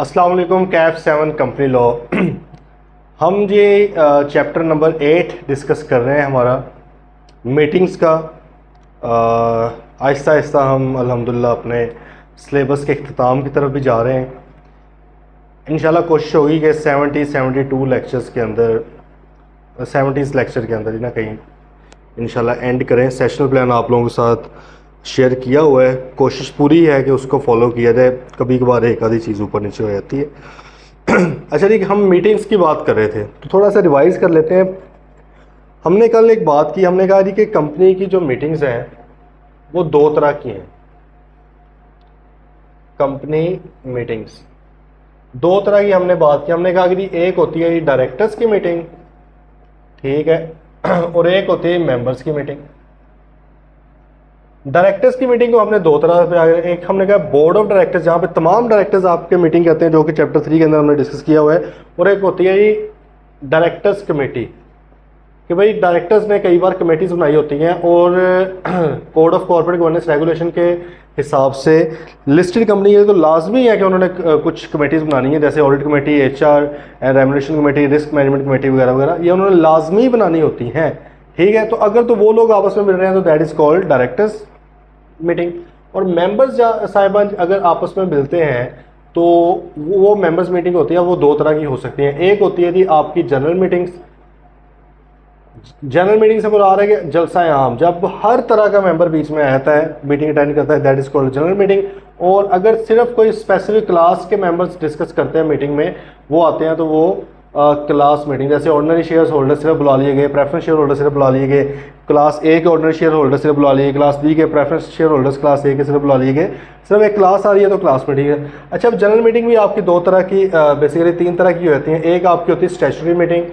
अस्सलाम वालेकुम। Kaif 7 company law हम ये चैप्टर नंबर 8 डिस्कस कर रहे हैं हमारा मीटिंग्स का। आहिस्ता आहिस्ता हम अल्हम्दुलिल्लाह अपने सिलेबस के इख्तिताम की तरफ भी जा रहे हैं। इंशाल्लाह कोशिश होगी कि 72 लेक्चर्स के अंदर 70 लेक्चर के अंदर ही ना कहीं इंशाल्लाह एंड करें। सेशनल प्लान आप लोगों के साथ शेयर किया हुआ है, कोशिश पूरी है कि उसको फॉलो किया जाए। कभी कभार एक आधी चीज़ ऊपर नीचे हो जाती है। अच्छा जी, हम मीटिंग्स की बात कर रहे थे तो थोड़ा सा रिवाइज कर लेते हैं। हमने कल एक बात की, हमने कहा जी कि कंपनी की जो मीटिंग्स हैं वो दो तरह की हैं। कंपनी मीटिंग्स दो तरह की हमने बात की। हमने कहा कि जी एक होती है डायरेक्टर्स की मीटिंग, ठीक है, और एक होती है मेंबर्स की मीटिंग। डायरेक्टर्स की मीटिंग को हमने दो तरह पे आगे, एक हमने कहा बोर्ड ऑफ डायरेक्टर्स जहाँ पे तमाम डायरेक्टर्स आपके मीटिंग करते हैं, जो कि चैप्टर 3 के अंदर हमने डिस्कस किया हुआ है। और एक होती है ये डायरेक्टर्स कमेटी, कि भाई डायरेक्टर्स ने कई बार कमेटीज बनाई होती हैं और code of corporate governance regulation के हिसाब से लिस्टेड कंपनी है तो लाजमी है कि उन्होंने कुछ कमेटीज बनानी है, जैसे audit committee, HR and remuneration committee, risk management committee वगैरह वगैरह, ये उन्होंने लाजमी बनानी होती हैं। ठीक है, तो अगर तो वो लोग आपस में मिल रहे हैं तो that is called directors meeting. और मेंबर्स साहिबान अगर आपस में मिलते हैं तो वो मेंबर्स मीटिंग होती है, वो दो तरह की हो सकती हैं। एक होती है जी आपकी जनरल मीटिंग्स। जनरल मीटिंग से मुराद है कि जलसा आम, जब हर तरह का मेंबर बीच में आता है, मीटिंग अटेंड करता है, that is called general meeting. और अगर सिर्फ कोई स्पेसिफिक क्लास के मेंबर्स डिस्कस करते हैं मीटिंग में, वो आते हैं तो वो क्लास मीटिंग। जैसे ऑर्डिनरी शेयर होल्डर सिर्फ बुला लिए गए, प्रेफरेंस शेयर होल्डर सिर्फ बुला लिए गए, क्लास ए के ऑर्डिनरी शेयर होल्डर सिर्फ बुला लिए, क्लास बी के प्रेफरेंस शेयर होल्डर्स क्लास ए के सिर्फ बुला लिए गए। सिर्फ एक क्लास आ रही है तो क्लास मीटिंग है। अच्छा, अब जनरल मीटिंग भी आपकी दो तरह की, बेसिकली तीन तरह की होती हैं। एक आपकी होती है स्टैट्यूटरी मीटिंग,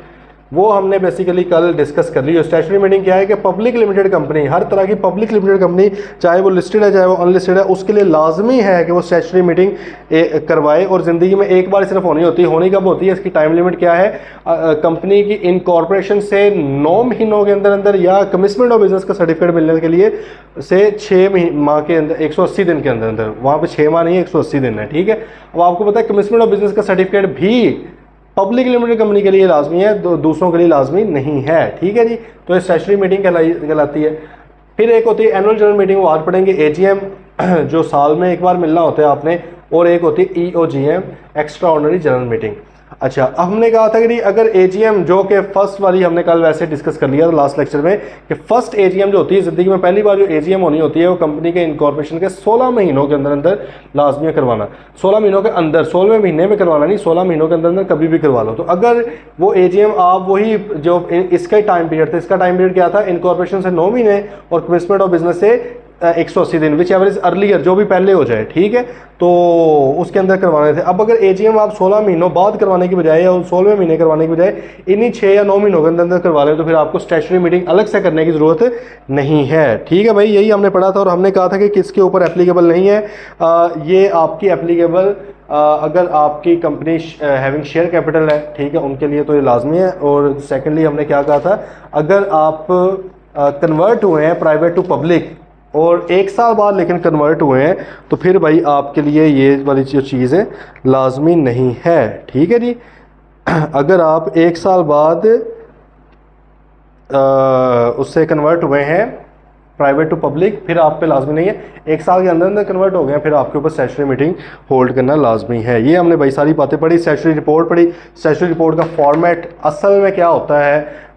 वो हमने बेसिकली कल डिस्कस कर ली। स्टैट्यूटरी मीटिंग क्या है कि पब्लिक लिमिटेड कंपनी, हर तरह की पब्लिक लिमिटेड कंपनी, चाहे वो लिस्टेड है चाहे वो अनलिस्टेड है, उसके लिए लाजमी है कि वो स्टैट्यूटरी मीटिंग करवाए। और ज़िंदगी में एक बार सिर्फ होनी होती है। होनी कब होती है, इसकी टाइम लिमिट क्या है? कंपनी की इनकॉर्पोरेशन से 9 महीनों के अंदर अंदर, या कमिटमेंट ऑफ बिजनेस का सर्टिफिकेट मिलने के लिए से 6 माह के अंदर, 180 दिन के अंदर अंदर। वहाँ पे 6 माह नहीं है, 180 दिन है। ठीक है, अब आपको पता है कमिटमेंट ऑफ बिजनेस का सर्टिफिकेट भी पब्लिक लिमिटेड कंपनी के लिए लाजमी है, दूसरों के लिए लाजमी नहीं है। ठीक है जी, तो ये स्टैट्यूटरी मीटिंग कहलाती है। फिर एक होती है एनुअल जनरल मीटिंग, वो आज पढ़ेंगे, AGM जो साल में एक बार मिलना होता है आपने। और एक होती है EOGM, extra ordinary general meeting. अच्छा, अब हमने कहा था कि अगर AGM, जो कि फर्स्ट वाली हमने कल वैसे डिस्कस कर लिया था लास्ट लेक्चर में, कि फर्स्ट AGM जो होती है ज़िंदगी में पहली बार जो AGM होनी होती है, वो कंपनी के इनकॉर्पोरेशन के 16 महीनों के अंदर अंदर लाजमी करवाना। 16 महीनों के अंदर, 16वें महीने में करवाना नहीं, 16 महीनों के अंदर अंदर कभी भी करवा लो। तो अगर वो AGM आप वही जो इसका टाइम पीरियड था, इसका टाइम पीरियड क्या था? इनकॉर्पोरेशन से 9 महीने और कमिटमेंट ऑफ बिजनेस से 180 दिन, विच एवरेज अर्लियर, जो भी पहले हो जाए। ठीक है, तो उसके अंदर करवाने थे। अब अगर AGM आप 16 महीनों बाद करवाने की बजाय या 16वें महीने करवाने की बजाय इन्हीं 6 या 9 महीनों के अंदर अंदर करवा लें, तो फिर आपको स्टैट्यूटरी मीटिंग अलग से करने की ज़रूरत नहीं है। ठीक है भाई, यही हमने पढ़ा था। और हमने कहा था कि किसके ऊपर एप्लीकेबल नहीं है, ये आपकी एप्लीकेबल अगर आपकी कंपनी हैविंग शेयर कैपिटल है, ठीक है, उनके लिए तो ये लाजमी है। और सेकेंडली हमने क्या कहा था, अगर आप कन्वर्ट हुए हैं प्राइवेट टू पब्लिक और 1 साल बाद लेकिन कन्वर्ट हुए हैं, तो फिर भाई आपके लिए ये वाली जो चीज़ है लाजमी नहीं है। ठीक है जी, अगर आप 1 साल बाद उससे कन्वर्ट हुए हैं प्राइवेट टू पब्लिक, फिर आप पे लाजमी नहीं है। 1 साल के अंदर अंदर कन्वर्ट हो गए, फिर आपके ऊपर स्टैट्यूटरी मीटिंग होल्ड करना लाजमी है। ये हमने भाई सारी बातें पढ़ी, स्टैट्यूटरी रिपोर्ट पढ़ी। स्टैट्यूटरी रिपोर्ट का फॉर्मेट असल में क्या होता है,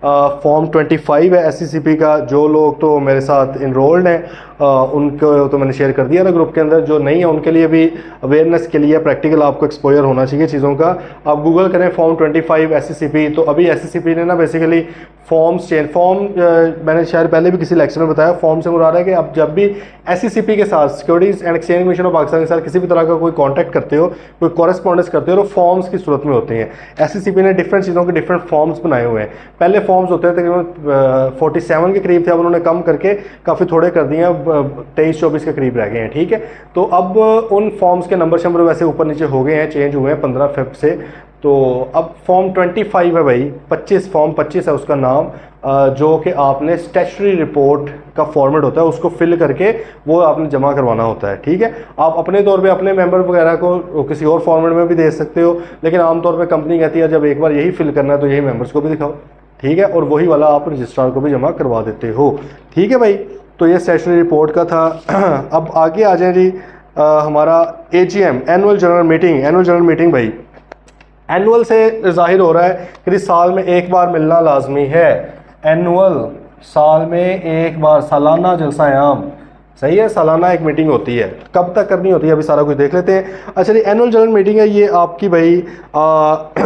फॉर्म 25 है SCCP का। जो लोग तो मेरे साथ इनरोल्ड हैं उनको तो मैंने शेयर कर दिया ना ग्रुप के अंदर, जो नहीं है उनके लिए भी अवेयरनेस के लिए प्रैक्टिकल आपको एक्सपोजर होना चाहिए चीज़ों का। आप गूगल करें फॉर्म 25 SCCP, तो अभी SCCP ने ना बेसिकली फॉर्म्स चेंज, मैंने शायद पहले भी किसी लेक्चर में बताया, फॉर्म से मुराद है कि आप जब भी SCCP के साथ, securities and exchange commission of Pakistan के साथ किसी भी तरह का कोई कॉन्टैक्ट करते हो, कोई कॉरेस्पॉन्डेंस करते हो, तो फॉर्म्स की सूरत में होती हैं। SCCP ने डिफरेंट चीज़ों के डिफरेंट फॉर्म्स बनाए हुए हैं। पहले फॉर्म्स होते थे तकरीबन 47 के करीब थे, अब उन्होंने कम करके काफ़ी थोड़े कर दिए हैं, 23-24 के करीब रह गए हैं। ठीक है, तो अब उन फॉर्म्स के नंबर वैसे ऊपर नीचे हो गए हैं, चेंज हुए हैं 15 फ़रवरी से। तो अब फॉर्म 25 है भाई, 25 फॉर्म 25 है उसका नाम, जो कि आपने स्टैट्यूटरी रिपोर्ट का फॉर्मेट होता है उसको फिल करके वो आपने जमा करवाना होता है। ठीक है, आप अपने तौर पे अपने मेंबर वगैरह को किसी और फॉर्मेट में भी दे सकते हो, लेकिन आमतौर पे कंपनी कहती है जब एक बार यही फिल करना है तो यही मेंबर्स को भी दिखाओ। ठीक है, और वही वाला आप रजिस्ट्रार को भी जमा करवा देते हो। ठीक है भाई, तो ये स्टैट्यूटरी रिपोर्ट का था। अब आगे आ जाए जी हमारा AGM, annual general meeting. Annual general meeting भाई, एनुअल से जाहिर हो रहा है कि साल में एक बार मिलना लाजमी है। एनुअल, साल में एक बार, सालाना जलसा आम, सही है, सालाना एक मीटिंग होती है। कब तक करनी होती है अभी सारा कुछ देख लेते हैं। अच्छा जी, एनुअल जनरल मीटिंग है ये आपकी भाई,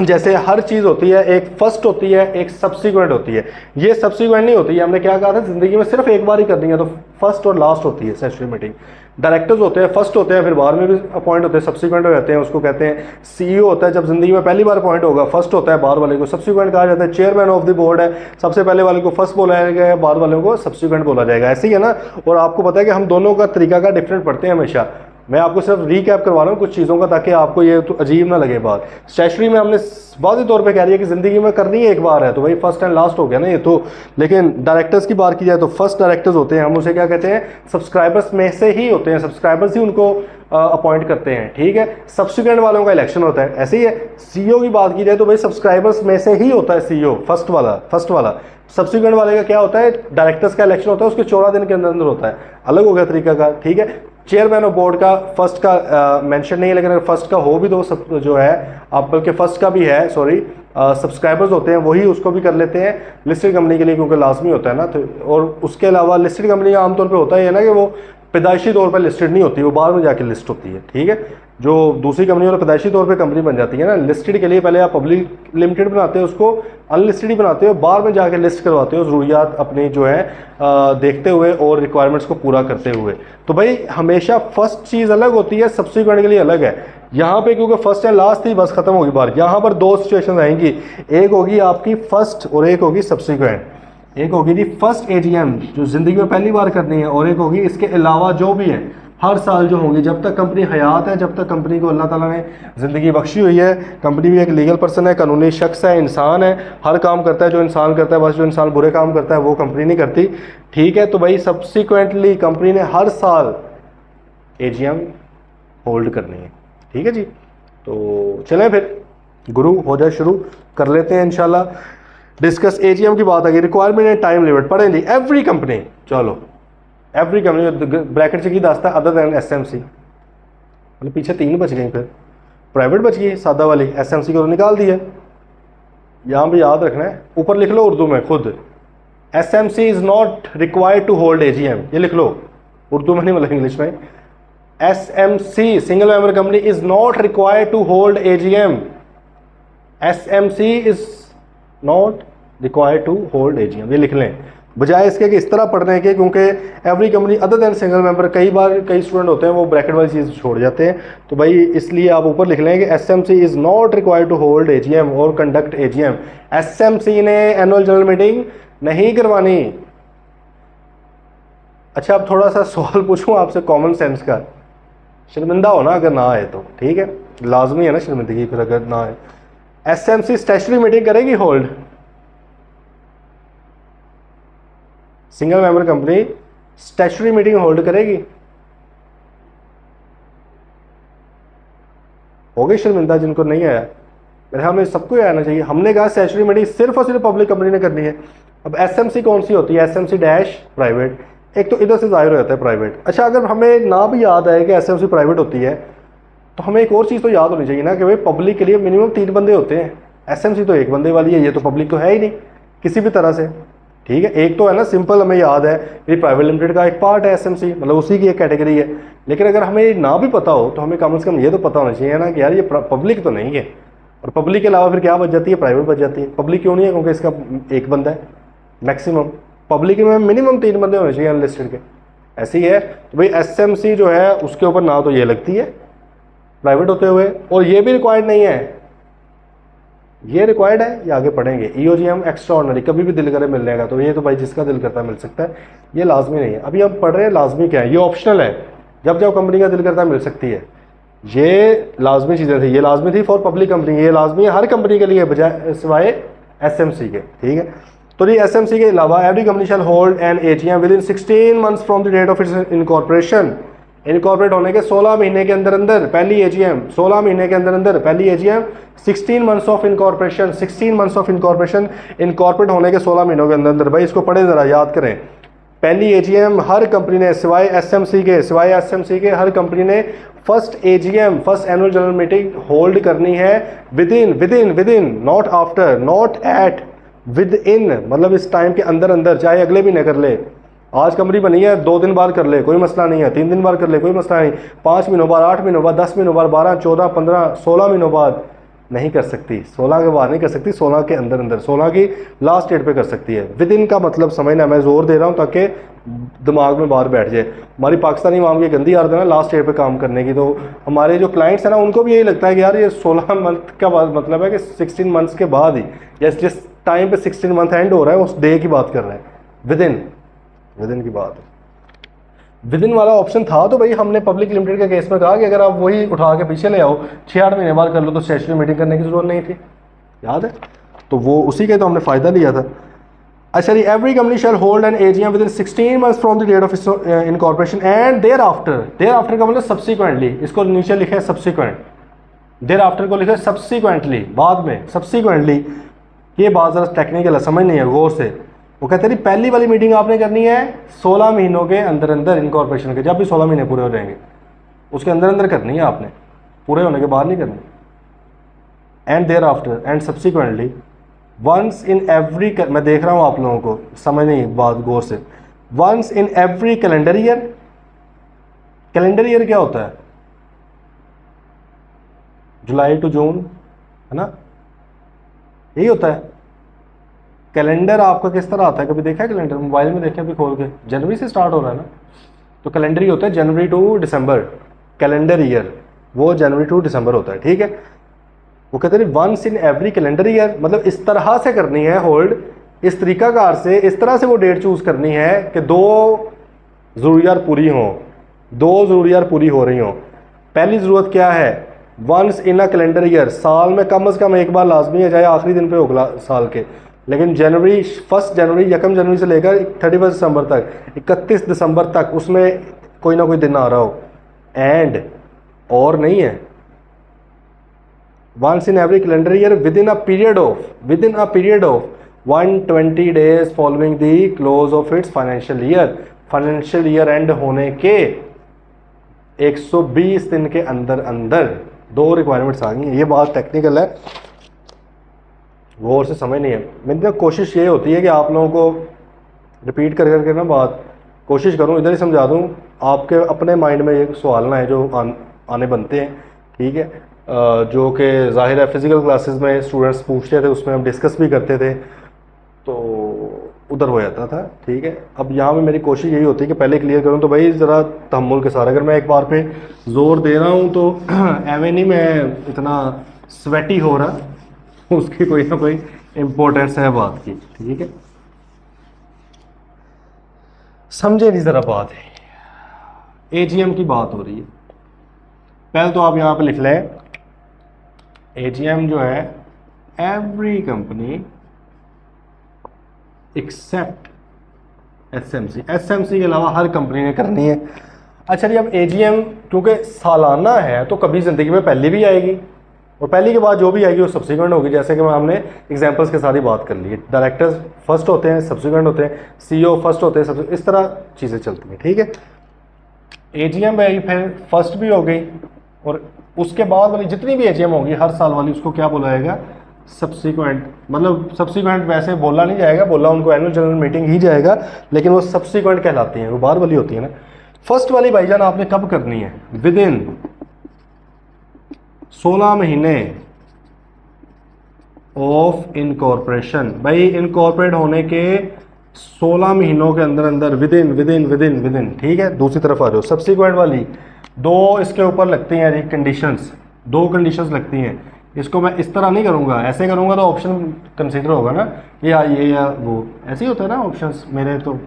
जैसे हर चीज़ होती है, एक फर्स्ट होती है, एक सब्सिक्वेंट होती है। ये सब्सिक्वेंट नहीं होती है, हमने क्या कहा था ज़िंदगी में सिर्फ एक बार ही करनी है, तो फर्स्ट और लास्ट होती है स्टैट्यूटरी मीटिंग। डायरेक्टर्स होते हैं, फर्स्ट होते हैं, फिर बाद में भी अपॉइंट होते हैं, सब्सिक्वेंट हो जाते हैं, उसको कहते हैं CEO होता है, जब जिंदगी में पहली बार अपॉइंट होगा फर्स्ट होता है, बाद वाले को सब्सिक्वेंट कहा जाता है। चेयरमैन ऑफ द बोर्ड है, सबसे पहले वाले को फर्स्ट बोला जाएगा, बाद वालों को सब्सिक्वेंट बोला जाएगा, ऐसे ही है ना। और आपको पता है कि हम दोनों का तरीका का डिफरेंट पढ़ते हैं हमेशा। मैं आपको सिर्फ रीकैप करवा रहा हूँ कुछ चीज़ों का, ताकि आपको ये तो अजीब ना लगे बात। स्टैट्यूटरी में हमने वाज़ेह तौर पे कह रही है कि ज़िंदगी में करनी है एक बार है, तो भाई फर्स्ट एंड लास्ट हो गया ना ये तो। लेकिन डायरेक्टर्स की बात की जाए तो फर्स्ट डायरेक्टर्स होते हैं, हम उसे क्या कहते हैं, सब्सक्राइबर्स में से ही होते हैं, सब्सक्राइबर्स ही उनको अपॉइंट करते हैं। ठीक है, सब्सिक्वेंट वालों का इलेक्शन होता है, ऐसे ही है। CEO की बात की जाए तो भाई सब्सक्राइबर्स में से ही होता है CEO, फर्स्ट वाला। सब्सिक्वेंट वाले का क्या होता है, डायरेक्टर्स का इलेक्शन होता है, उसके 14 दिन के अंदर अंदर होता है, अलग हो गया तरीका का। ठीक है, चेयरमैन ऑफ बोर्ड का फर्स्ट का मेंशन नहीं है, लेकिन अगर फर्स्ट का हो भी तो सब जो है आप, बल्कि फर्स्ट का भी है, सॉरी, सब्सक्राइबर्स होते हैं वही उसको भी कर लेते हैं लिस्टेड कंपनी के लिए, क्योंकि लाजमी होता है ना। तो और उसके अलावा लिस्टेड कंपनी का आमतौर पे होता है ना कि वो पैदाइशी तौर पर लिस्टेड नहीं होती, वो बाद में जाके लिस्ट होती है। ठीक है, जो दूसरी कंपनी और पैदाइशी तौर पे कंपनी बन जाती है ना, लिस्टेड के लिए पहले आप पब्लिक लिमिटेड बनाते हो, उसको अनलिस्टेड ही बनाते हो, बाद में जाके लिस्ट करवाते हो ज़रूरियात अपनी जो है देखते हुए और रिक्वायरमेंट्स को पूरा करते हुए। तो भाई हमेशा फर्स्ट चीज़ अलग होती है, सब्सिक्वेंट के लिए अलग है। यहाँ पे क्योंकि फर्स्ट एंड लास्ट थी, बस खत्म होगी बात। यहाँ पर दो सिचुएशन आएंगी, एक होगी आपकी फर्स्ट और एक होगी सब्सिक्वेंट। एक होगी जी फर्स्ट AGM जो ज़िंदगी में पहली बार करनी है, और एक होगी इसके अलावा जो भी है हर साल जो होंगी, जब तक कंपनी हयात है, जब तक कंपनी को अल्लाह ताला ने ज़िंदगी बख्शी हुई है। कंपनी भी एक लीगल पर्सन है, कानूनी शख्स है, इंसान है, हर काम करता है जो इंसान करता है, बस जो इंसान बुरे काम करता है वो कंपनी नहीं करती। ठीक है, तो भाई सब्सिक्वेंटली कंपनी ने हर साल AGM होल्ड करनी है। ठीक है जी, तो चलें फिर गुरु हो जाए, शुरू कर लेते हैं इंशाल्लाह। डिस्कस AGM की बात आ गई, रिक्वायरमेंट एंड टाइम लिमिट पढ़ें जी। एवरी कंपनी, चलो एवरी कंपनी ब्रैकेट से की दास्ता अदर दैन SMC, मतलब पीछे 3 बच गई, फिर प्राइवेट बच गई सादा वाली, SMC को तो निकाल दिया। यहाँ भी याद रखना है, ऊपर लिख लो उर्दू में खुद, SMC is not required to hold AGM, ये लिख लो उर्दू में नहीं मतलब इंग्लिश में। SMC single member company is not required to hold AGM, SMC is not required to hold AGM, ये लिख लें, बजाय इसके कि इस तरह पढ़ने के, क्योंकि every company other than single member, कई बार कई स्टूडेंट होते हैं वो ब्रैकेट वाली चीज़ छोड़ जाते हैं। तो भाई इसलिए आप ऊपर लिख लें कि SMC is not required to hold AGM और कंडक्ट AGM। SMC ने एनुअल जनरल मीटिंग नहीं करवानी। अच्छा, अब थोड़ा सा सवाल पूछूं आपसे कॉमन सेंस का, शर्मिंदा हो ना अगर ना आए तो, ठीक है, लाजमी है ना शर्मिंदगी फिर अगर ना आए। SMC स्टैट्यूटरी मीटिंग करेगी hold? Single member company statutory meeting hold करेगी? हो गई शर्मिंदा जिनको नहीं आया, मेरे ख्याल में सबको ही आना चाहिए। हमने कहा स्टैट्यूटरी मीटिंग सिर्फ और सिर्फ पब्लिक कंपनी ने करनी है। अब SMC कौन सी होती है? SMC डैश प्राइवेट, एक तो इधर से जाहिर हो जाता है प्राइवेट। अच्छा, अगर हमें ना भी याद आए कि SMC प्राइवेट होती है, तो हमें एक और चीज़ तो याद होनी चाहिए ना कि भाई पब्लिक के लिए मिनिमम 3 बंदे होते हैं। SMC तो 1 बंदे वाली है, ये तो पब्लिक तो है ही नहीं किसी भी तरह से। ठीक है, एक तो है ना सिंपल, हमें याद है ये प्राइवेट लिमिटेड का एक पार्ट है SMC, मतलब उसी की एक कैटेगरी है। लेकिन अगर हमें ना भी पता हो तो हमें कम से कम ये तो पता होना चाहिए ना कि यार ये पब्लिक तो नहीं है, और पब्लिक के अलावा फिर क्या बच जाती है? प्राइवेट बच जाती है। पब्लिक क्यों नहीं है? क्योंकि इसका 1 बंदा है मैक्सिमम, पब्लिक में मिनिमम 3 बंदे होने चाहिए अनलिस्टेड के, ऐसी है। तो भाई SMC जो है उसके ऊपर ना तो ये लगती है प्राइवेट होते हुए, और ये भी रिक्वायर्ड नहीं है, ये रिक्वायर्ड है, ये आगे पढ़ेंगे। EOGM एक्स्ट्रा ऑर्डिनरी, कभी भी दिल करे मिलने का, तो ये तो भाई जिसका दिल करता है मिल सकता है, ये लाजमी नहीं है। अभी हम पढ़ रहे हैं लाजमी क्या है, ये ऑप्शनल है, जब जब कंपनी का दिल करता है मिल सकती है। ये लाजमी चीज़ें थी, ये लाजमी थी फॉर पब्लिक कंपनी, ये लाजमी है हर कंपनी के लिए बजाय सिवाय एसएमसी के, ठीक है। तो ये एसएमसी के अलावा every company shall hold an AGM within 16 months from the date of its incorporation. Incorporate होने के 16 महीने के अंदर अंदर पहली एजीएम, 16 महीने के अंदर अंदर पहली AGM, 16 months of incorporation, 16 months of incorporation, incorporate होने के 16 महीनों के अंदर अंदर। भाई इसको पढ़े ज़रा, याद करें। पहली एजीएम हर कंपनी ने सिवाय एसएमसी के हर कंपनी ने first AGM, first annual general meeting hold करनी है with in, not after, not at, with in, मतलब इस टाइम के अंदर अंदर, चाहे अगले महीने कर ले। आज कंपनी बनी है 2 दिन बाद कर ले, कोई मसला नहीं है, 3 दिन बाद कर ले, कोई मसला नहीं, 5 महीनों बाद, 8 महीनों बाद, 10 महीनों बाद, 12, 14, 15, 16 महीनों बाद नहीं कर सकती, 16 के बाद नहीं कर सकती, 16 के अंदर अंदर, 16 की लास्ट डेट पे कर सकती है। विद इन का मतलब समझना, मैं जोर दे रहा हूँ ताकि दिमाग में बाहर बैठ जाए। हमारी पाकिस्तानी आवाम की गंदी आदत है ना लास्ट डेट पे काम करने की, तो हमारे जो क्लाइंट्स हैं ना उनको भी यही लगता है कि यार ये 16 मंथ का मतलब है कि 16 मंथ्स के बाद ही, या जिस टाइम पे 16 मंथ एंड हो रहा है उस डे की बात कर रहे हैं। विद इन की बात, विद इन वाला ऑप्शन था तो भाई हमने पब्लिक लिमिटेड के केस में कहा कि अगर आप वही उठा के पीछे ले आओ 6-8 महीने बाद कर लो तो स्टेचुटरी मीटिंग करने की जरूरत नहीं थी, याद है। तो वो उसी के तो हमने फ़ायदा लिया था। अच्छा जी, every company shall hold an AGM within 16 months from the date of incorporation and thereafter का मतलब सब्सिक्वेंटली, इसको नीचे लिखा है सब्सिक्वेंट, देयर आफ्टर को लिखा है सब्सिक्वेंटली, बाद में, सब्सिक्वेंटली। ये बात ज़रा टेक्निकल है, समझ नहीं है गौर से। वो कहते हैं पहली वाली मीटिंग आपने करनी है 16 महीनों के अंदर अंदर, इनकॉर्पोरेशन के जब भी 16 महीने पूरे हो जाएंगे उसके अंदर अंदर करनी है आपने, पूरे होने के बाद नहीं करनी। And thereafter and subsequently once in every, मैं देख रहा हूँ आप लोगों को समझ नहीं बात गौर से, once in every calendar year. Calendar year क्या होता है? जुलाई टू जून, है ना, यही होता है। कैलेंडर आपका किस तरह आता है, कभी देखा है कैलेंडर? मोबाइल में देखें अभी खोल के, जनवरी से स्टार्ट हो रहा है ना, तो कैलेंडर ही होता है जनवरी टू दिसंबर, कैलेंडर ईयर वो जनवरी टू दिसंबर होता है, ठीक है। वो कहते हैं once in every calendar year, मतलब इस तरह से करनी है होल्ड, इस तरीकाकार से, इस तरह से वो डेट चूज करनी है कि 2 ज़रूरियात पूरी हों, 2 ज़रूरियात पूरी हो रही हों। पहली ज़रूरत क्या है? Once in a calendar year, साल में कम से कम एक बार लाजमी है, चाहे आखिरी दिन पे हो साल के, लेकिन जनवरी, 1 जनवरी, 1 जनवरी से लेकर 31 दिसंबर तक, 31 दिसंबर तक उसमें कोई ना कोई दिन आ रहा हो। एंड और नहीं है, once in every calendar year within a period of 120 days following the close of its financial year, financial year end होने के 120 दिन के अंदर अंदर। 2 रिक्वायरमेंट्स आ गई हैं। ये बात टेक्निकल है, गौर से समझ नहीं है। मेरी ना कोशिश ये होती है कि आप लोगों को रिपीट कर करके ना बात कोशिश करूं, इधर ही समझा दूं, आपके अपने माइंड में एक सवाल ना है जो आने बनते हैं, ठीक है, जो कि ज़ाहिर है फिज़िकल क्लासेस में स्टूडेंट्स पूछते थे, उसमें हम डिस्कस भी करते थे, तो उधर हो जाता था, ठीक है। अब यहाँ में मेरी कोशिश यही होती है कि पहले क्लियर करूँ, तो भाई ज़रा तहम्मुल के साथ, अगर मैं एक बार पे ज़ोर दे रहा हूँ तो एवं नहीं मैं इतना स्वेटी हो रहा, उसकी कोई ना कोई इम्पोर्टेंस है बात की, ठीक है। समझे नहीं ज़रा बात है, एजीएम की बात हो रही है। पहले तो आप यहाँ पे लिख लें, एजीएम जो है every company except SMC, SMC के अलावा हर कंपनी ने करनी है। अच्छा जी, अब एजीएम क्योंकि सालाना है तो कभी ज़िंदगी में पहले भी आएगी, और पहली के बाद जो भी आएगी वो सब्सिक्वेंट होगी, जैसे कि हमने एग्जांपल्स के साथ ही बात कर ली है। डायरेक्टर्स फर्स्ट होते हैं, सब्सिक्वेंट होते हैं, सीईओ फर्स्ट होते हैं, इस तरह चीज़ें चलती हैं, ठीक है। एजीएम आई, फिर फर्स्ट भी हो गई, और उसके बाद वाली जितनी भी एजीएम होगी हर साल वाली, उसको क्या बोला जाएगा? सब्सिक्वेंट। मतलब सब्सिक्वेंट वैसे बोला नहीं जाएगा, बोला उनको एनुअल जनरल मीटिंग ही जाएगा, लेकिन वो सब्सिक्वेंट कहलाती हैं, वो बाद वाली होती है ना। फर्स्ट वाली भाईजान आपने कब करनी है? विद इन 16 महीने ऑफ इनकॉर्पोरेशन। भाई इनकॉर्पोरेट होने के 16 महीनों के अंदर अंदर, विद इन, ठीक है। दूसरी तरफ आ जाओ, सब्सिक्वेंट वाली 2 इसके ऊपर लगती हैं जी कंडीशंस, 2 कंडीशंस लगती हैं। इसको मैं इस तरह नहीं करूँगा, ऐसे करूँगा तो ऑप्शन कंसीडर होगा ना, ये या वो, ऐसे ही होता है ना ऑप्शंस मेरे, तो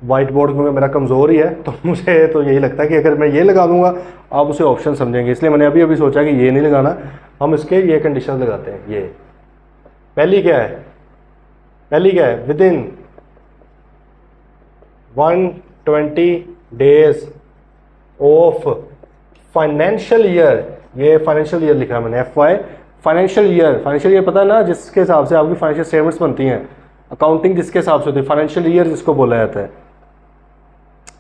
वाइट बोर्ड क्योंकि मेरा कमज़ोर ही है, तो मुझे तो यही लगता है कि अगर मैं ये लगा दूंगा आप उसे ऑप्शन समझेंगे, इसलिए मैंने अभी अभी सोचा कि ये नहीं लगाना, हम इसके ये कंडीशन लगाते हैं। ये पहली क्या है, पहली क्या है, with in 120 days of financial year, ये फाइनेंशियल ईयर लिखा है मैंने FY फाइनेंशियल ईयर पता है ना, जिसके हिसाब से आपकी फाइनेंशियल स्टेटमेंट्स बनती हैं, अकाउंटिंग जिसके हिसाब से होती है, फाइनेंशियल ईयर जिसको बोला जाता है।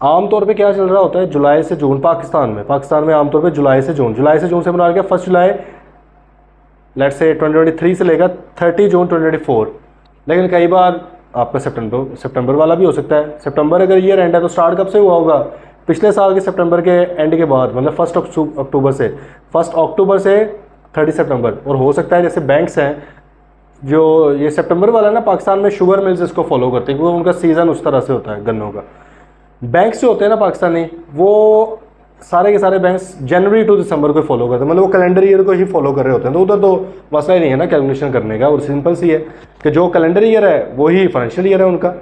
आमतौर पे क्या चल रहा होता है, जुलाई से जून पाकिस्तान में आमतौर पे जुलाई से जून से बना के 1 जुलाई लेट्स से 2023 से लेकर 30 जून 2024, लेकिन कई बार आपका सितंबर वाला भी हो सकता है। सितंबर अगर ईयर एंड है तो स्टार्ट कब से हुआ होगा, पिछले साल के सितंबर के एंड के बाद, मतलब 1 अक्टूबर से 30 सितंबर। और हो सकता है जैसे बैंक्स हैं जो ये सितंबर वाला ना, पाकिस्तान में शुगर मिल्स इसको फॉलो करते हैं क्योंकि उनका सीज़न उस तरह से होता है गन्नों का। बैंक्स जो होते हैं ना पाकिस्तानी, वो सारे के सारे बैंक्स जनवरी टू दिसंबर को फॉलो करते हैं, मतलब वो कैलेंडर ईयर को ही फॉलो कर रहे होते हैं। तो उधर तो मसला ही नहीं है ना कैलकुलेशन करने का, और सिंपल सी है कि जो कैलेंडर ईयर है वही फाइनेंशियल ईयर है उनका।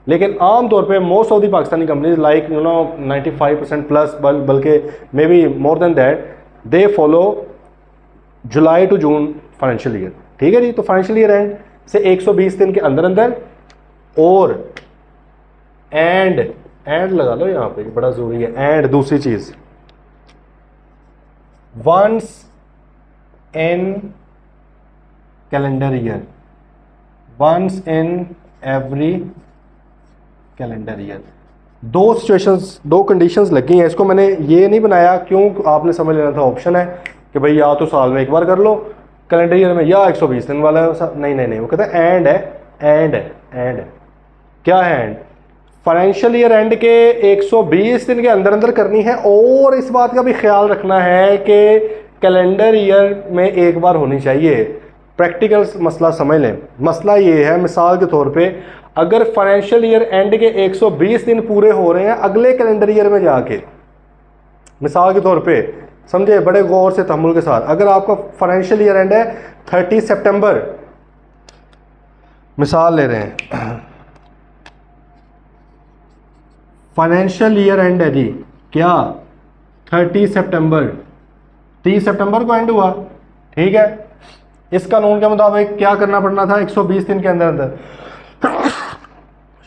लेकिन आम तौर पे most of the Pakistani companies like 95% plus, बल्कि may be more than that, they follow July to June financial year. ठीक है जी, तो फाइनेंशियल ईयर एंड से 120 दिन के अंदर अंदर, और एंड लगा लो यहाँ पे, बड़ा जरूरी है। एंड दूसरी चीज, once in calendar year, once in every calendar year. दो सिचुएशंस, दो कंडीशंस लगी हैं। इसको मैंने ये नहीं बनाया, क्यों, आपने समझ लेना था, ऑप्शन है कि भाई या तो साल में एक बार कर लो कैलेंडर ईयर में, या 120 दिन वाला है। नहीं, वो कहता है एंड है। क्या है एंड? फाइनेंशियल ईयर एंड के 120 दिन के अंदर अंदर करनी है, और इस बात का भी ख्याल रखना है कि कैलेंडर ईयर में एक बार होनी चाहिए। प्रैक्टिकल मसला समझ लें। मसला ये है, मिसाल के तौर पे अगर फाइनेंशियल ईयर एंड के 120 दिन पूरे हो रहे हैं अगले कैलेंडर ईयर में जाके, मिसाल के तौर पे समझे, बड़े गौर से तहम्मुल के साथ, अगर आपका फाइनेंशियल ईयर एंड है 30 सितंबर, मिसाल ले रहे हैं, फाइनेंशियल ईयर एंड है जी क्या 30 सितंबर, 30 सितंबर को एंड हुआ। ठीक है, इस कानून के मुताबिक क्या करना पड़ना था, 120 दिन के अंदर अंदर,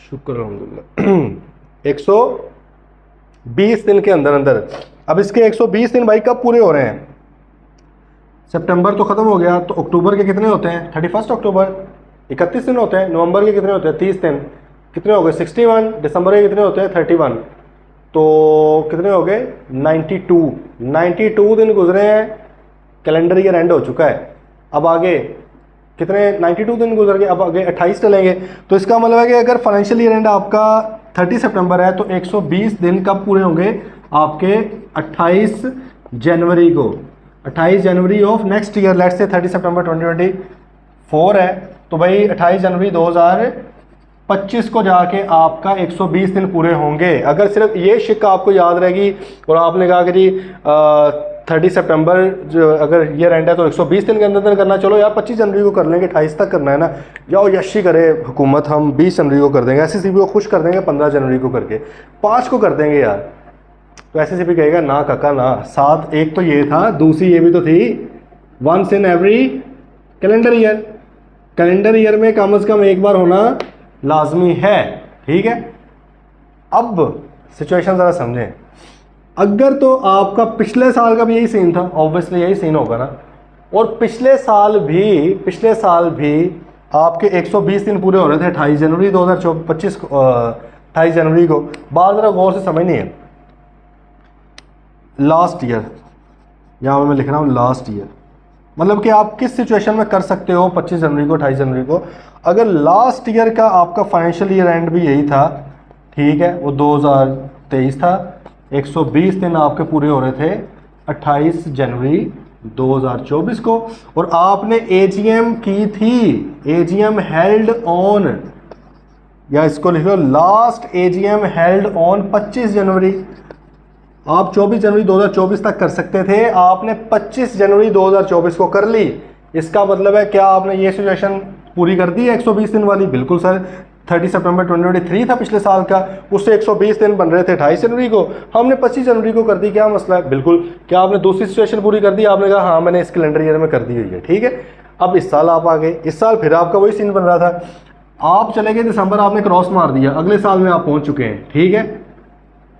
शुक्र अल्हम्दुलिल्लाह, 120 दिन के अंदर अंदर। अब इसके 120 दिन भाई कब पूरे हो रहे हैं? सितंबर तो खत्म हो गया, तो अक्टूबर के कितने होते हैं? 31 अक्टूबर, 31 दिन होते हैं। नवंबर के कितने होते हैं? 30 दिन, कितने हो गए? 61। दिसंबर के कितने होते हैं? 31, तो कितने हो गए? 92 दिन गुजरे हैं, कैलेंडर ईयर एंड हो चुका है। अब आगे कितने? 92 दिन गुजर गए, अब आगे 28 चलेंगे। तो इसका मतलब है कि अगर फाइनेंशियल ईयर एंड आपका 30 सितंबर है तो 120 दिन कब पूरे होंगे आपके? 28 जनवरी को, 28 January of next year, let's say 30 सितंबर 2024 है, तो भाई 28 जनवरी 2025 को जाके आपका 120 दिन पूरे होंगे। अगर सिर्फ ये शिक आपको याद रहेगी और आपने कहा कि जी 30 सितंबर जो अगर ईयर एंड है तो 120 दिन के अंदर करना, चलो यार 25 जनवरी को कर लेंगे, 28 तक करना है ना, जाओ यशी करे हुकूमत, हम 20 जनवरी को कर देंगे, SSCB को खुश कर देंगे 15 जनवरी को करके, 5 को कर देंगे यार। तो SSCB कहेगा ना काका ना, साथ एक तो ये था, दूसरी ये भी तो थी, once in every calendar year, calendar year में कम से कम एक बार होना लाजमी है। ठीक है, अब सिचुएशन ज़रा समझें। अगर तो आपका पिछले साल का भी यही सीन था, ऑब्वियसली यही सीन होगा ना, और पिछले साल भी आपके 120 दिन पूरे हो रहे थे 28 जनवरी 2025 को, 28 जनवरी को। बात ज़रा गौर से समझनी है। लास्ट ईयर, यहाँ मैं लिख रहा हूँ लास्ट ईयर, मतलब कि आप किस सिचुएशन में कर सकते हो 25 जनवरी को, 28 जनवरी को। अगर लास्ट ईयर का आपका फाइनेंशियल ईयर एंड भी यही था, ठीक है, वो 2023 था, 120 दिन आपके पूरे हो रहे थे 28 जनवरी 2024 को, और आपने AGM की थी, AGM हेल्ड ऑन, या इसको लिखो लास्ट AGM हेल्ड ऑन 25 जनवरी। आप 24 जनवरी 2024 तक कर सकते थे, आपने 25 जनवरी 2024 को कर ली। इसका मतलब है क्या आपने ये सिचुएशन पूरी कर दी है 120 दिन वाली? बिल्कुल सर। 30 सितंबर 2023 था पिछले साल का, उससे 120 दिन बन रहे थे 28 जनवरी को, हमने 25 जनवरी को कर दी, क्या मसला है? बिल्कुल। क्या आपने दूसरी सिचुएशन पूरी कर दी? आपने कहा हाँ मैंने इस कैलेंडर ईयर में कर दी हुई है, ठीक है। अब इस साल आप आ गए, इस साल फिर आपका वही सीन बन रहा था, आप चले गए दिसंबर, आपने क्रॉस मार दिया, अगले साल में आप पहुंच चुके हैं, ठीक है।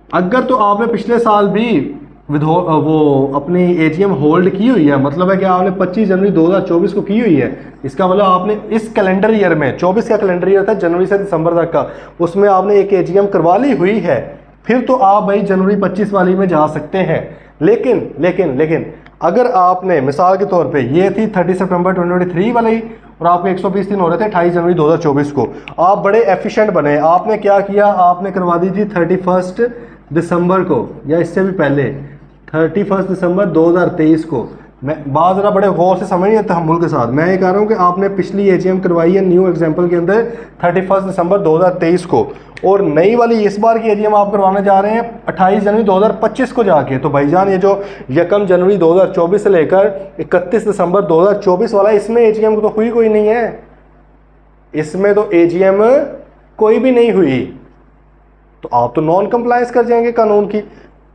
अगर तो आपने पिछले साल भी वो अपनी एजीएम होल्ड की हुई है, मतलब है कि आपने 25 जनवरी 2024 को की हुई है, इसका मतलब आपने इस कैलेंडर ईयर में, 24 का कैलेंडर ईयर था जनवरी से दिसंबर तक का, उसमें आपने एक एजीएम करवा ली हुई है, फिर तो आप भाई जनवरी 25 वाली में जा सकते हैं। लेकिन लेकिन लेकिन अगर आपने मिसाल के तौर पे ये थी 30 सितंबर 2023 वाली और आपके 120 दिन हो रहे थे 28 जनवरी 2024 को, आप बड़े एफिशिएंट बने, आपने क्या किया, आपने करवा दी थी 31 दिसंबर को या इससे भी पहले 31 दिसंबर 2023 को। मैं बात ज़रा बड़े गौर से समझिए तहम्मुल के साथ, मैं ये कह रहा हूँ कि आपने पिछली एजीएम करवाई है न्यू एग्जाम्पल के अंदर 31 दिसंबर 2023 को, और नई वाली इस बार की एजीएम आप करवाने जा रहे हैं 28 जनवरी 2025 को जाके, तो भाईजान ये जो 1 जनवरी 2024 से लेकर 31 दिसंबर 2024 वाला, इसमें एजीएम तो हुई कोई नहीं है, इसमें तो एजीएम कोई भी नहीं हुई, तो आप तो नॉन कंप्लायंस कर जाएंगे कानून की।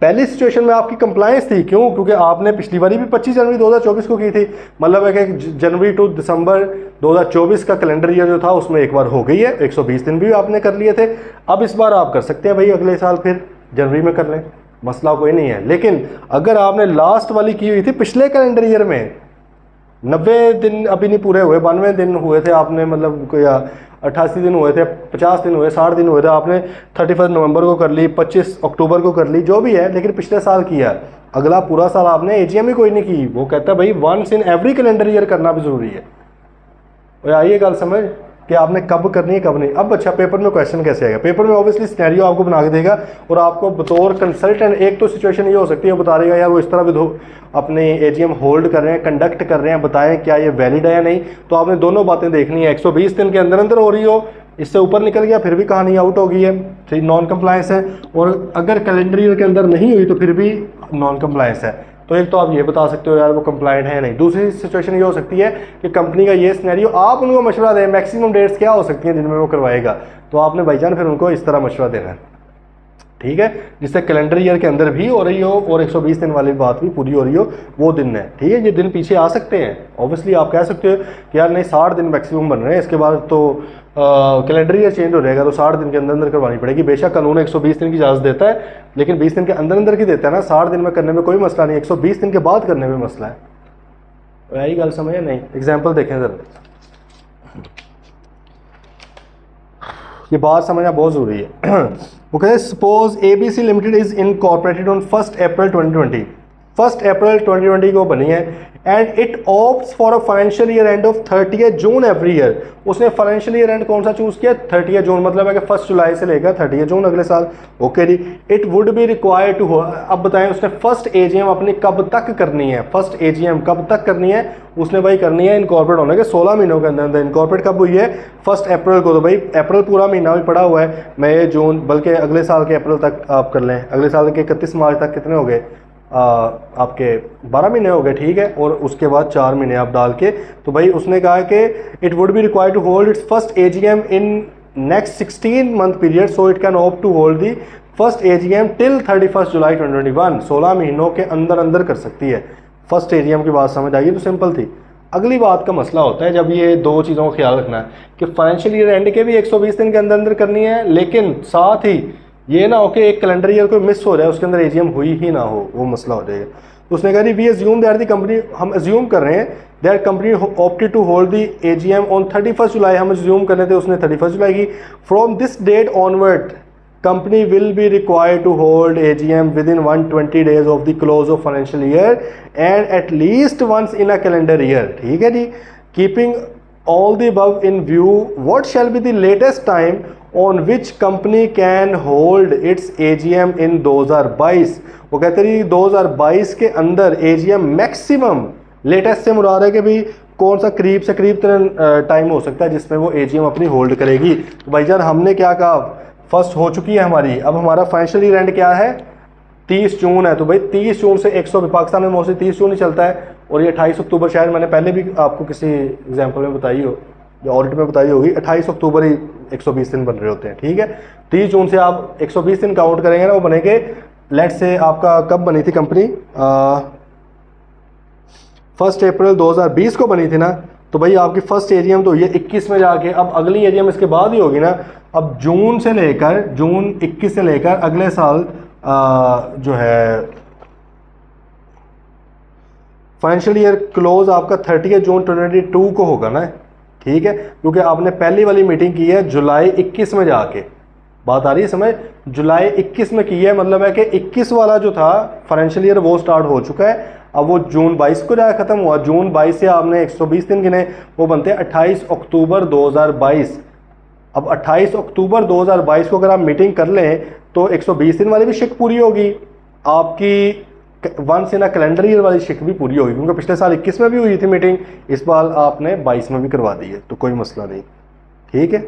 पहली सिचुएशन में आपकी कंप्लायंस थी, क्यों? क्योंकि आपने पिछली बारी भी 25 जनवरी 2024 को की थी, मतलब है कि जनवरी टू दिसंबर 2024 का कैलेंडर ईयर जो था उसमें एक बार हो गई है, 120 दिन भी आपने कर लिए थे। अब इस बार आप कर सकते हैं भाई, अगले साल फिर जनवरी में कर लें, मसला कोई नहीं है। लेकिन अगर आपने लास्ट वाली की हुई थी पिछले कैलेंडर ईयर में, 90 दिन अभी नहीं पूरे हुए, 92 दिन हुए थे आपने, मतलब कोई 88 दिन हुए थे, 50 दिन हुए, 60 दिन हुए थे, आपने 31 नवंबर को कर ली, 25 अक्टूबर को कर ली, जो भी है, लेकिन पिछले साल किया, अगला पूरा साल आपने एजीएम ही कोई नहीं की। वो कहता है भाई once in every calendar year करना भी ज़रूरी है। और आइए गल समझ कि आपने कब करनी है कब नहीं। अब अच्छा पेपर में क्वेश्चन कैसे आएगा? पेपर में ऑब्वियसली सिनेरियो आपको बना के देगा और आपको बतौर कंसल्टेंट, एक तो सिचुएशन ये हो सकती है, बता देगा यार वो इस तरह भी अपने एजीएम होल्ड कर रहे हैं, कंडक्ट कर रहे हैं, बताएं क्या ये वैलिड है या नहीं। तो आपने दोनों बातें देखनी है, 120 दिन के अंदर अंदर हो रही हो, इससे ऊपर निकल गया फिर भी कहानी आउट हो गई है, फिर नॉन कंप्लायंस है, और अगर कैलेंडर ईयर के अंदर नहीं हुई तो फिर भी नॉन कंप्लायंस है। तो एक तो आप ये बता सकते हो यार वो कंप्लाइंट है या नहीं। दूसरी सिचुएशन ये हो सकती है कि कंपनी का ये सिनेरियो, आप उनको मशवरा दें मैक्सिमम डेट्स क्या हो सकती हैं जिनमें वो करवाएगा, तो आपने भाईजान फिर उनको इस तरह मशवरा देना है, ठीक है, जिससे कैलेंडर ईयर के अंदर भी हो रही हो और 120 दिन वाली बात भी पूरी हो रही हो, वो दिन है, ठीक है। ये दिन पीछे आ सकते हैं, ऑब्वियसली आप कह सकते हो कि यार नहीं 60 दिन मैक्सिमम बन रहे हैं, इसके बाद तो कैलेंडर ईयर चेंज हो जाएगा, तो 60 दिन के अंदर अंदर करवानी पड़ेगी। बेशक कानून 120 दिन की इजाज़त देता है, लेकिन 20 दिन के अंदर अंदर की देता है ना, 60 दिन में करने में कोई मसला नहीं, 120 दिन के बाद करने में मसला है। यही गल समझे नहीं? एग्जाम्पल देखें ज़रा, ये बात समझना बहुत ज़रूरी है। वो कहते हैं suppose ABC limited is incorporated on 1 अप्रैल 2020, 1 अप्रैल 2020 को बनी है, and it opts for a financial year end of 30 June every year. उसने फाइनेंशियल ईयर एंड कौन सा चूज़ किया? 30 जून, मतलब है कि 1 जुलाई से लेकर 30 जून अगले साल। ओके जी। It would be required to, अब बताएं उसने फर्स्ट एजीएम अपनी कब तक करनी है, फर्स्ट एजीएम कब तक करनी है? उसने भाई करनी है इनकॉर्पोरेट होने के 16 महीनों के अंदर अंदर। इनकॉर्पोरेट कब हुई है? 1 अप्रैल को, तो भाई अप्रैल पूरा महीना भी पड़ा हुआ है, मई जून, बल्कि अगले साल के अप्रैल तक आप कर लें, अगले साल के 31 मार्च तक कितने हो गए आपके 12 महीने हो गए, ठीक है, और उसके बाद 4 महीने आप डाल के, तो भाई उसने कहा कि it would be required to hold its first AGM in next 16 month period, so it can opt to hold the first AGM till 31 July 2021। 16 महीनों के अंदर अंदर कर सकती है। फर्स्ट एजीएम की बात समझ आई? तो सिंपल थी। अगली बात का मसला होता है जब ये दो चीज़ों का ख्याल रखना है कि फाइनेंशियल ईयर एंड के भी 120 दिन के अंदर अंदर करनी है, लेकिन साथ ही ये ना हो कि एक कैलेंडर ईयर कोई मिस हो जाए, उसके अंदर एजीएम हुई ही ना हो, वो मसला हो जाएगा। तो उसने कहा we assume that the company, हम अज्यूम कर रहे हैं that company opted to hold the AGM on 31 July, हम अज्यूम कर रहे थे उसने 31 जुलाई की। From this date onward company will be required to hold AGM within 120 days of the close of financial year and at least once in a calendar year, ठीक है जी। keeping all the above in view, what shall be the latest time on which company can hold its AGM in 2022? वो कहते हैं 2022 के अंदर AGM maximum, latest से मुराद है कि भाई कौन सा करीब से करीब टाइम हो सकता है जिसमें वो AGM अपनी होल्ड करेगी। तो भाईजान हमने क्या कहा, फर्स्ट हो चुकी है हमारी, अब हमारा फाइनेंशियल ईयर एंड क्या है? 30 जून है, तो भाई 30 जून से 100 पाकिस्तान में मोस्टली 30 जून ही चलता है, और ये 28 अक्टूबर, शायद मैंने पहले भी आपको किसी एग्जांपल में बताई हो या ऑडिट में बताई होगी, 28 अक्टूबर ही 120 दिन बन रहे होते हैं, ठीक है। 30 जून से आप 120 दिन काउंट करेंगे ना, वो बनेंगे। लेट से आपका कब बनी थी कंपनी, 1 अप्रैल 2020 को बनी थी ना, तो भाई आपकी फर्स्ट एजीएम तो ये 21 में जाके, अब अगली एजीएम इसके बाद ही होगी ना। अब जून 21 से लेकर अगले साल जो है फाइनेंशियल ईयर क्लोज आपका 30 जून 2022 को होगा ना, ठीक है। क्योंकि आपने पहली वाली मीटिंग की है जुलाई 21 में जाके, बात आ रही है समझ, जुलाई 21 में की है, मतलब है कि 21 वाला जो था फाइनेंशियल ईयर वो स्टार्ट हो चुका है। अब वो जून 22 को जाकर ख़त्म हुआ, जून 22 से आपने 120 दिन गिने, वो बनते हैं 28 अक्टूबर 2022। अब 28 अक्टूबर 2022 को अगर आप मीटिंग कर लें तो 120 दिन वाली भी शिक पूरी होगी, आपकी once in a calendar year वाली शिक भी पूरी होगी, क्योंकि पिछले साल 21 में भी हुई थी मीटिंग, इस बार आपने 22 में भी करवा दी है, तो कोई मसला नहीं, ठीक है।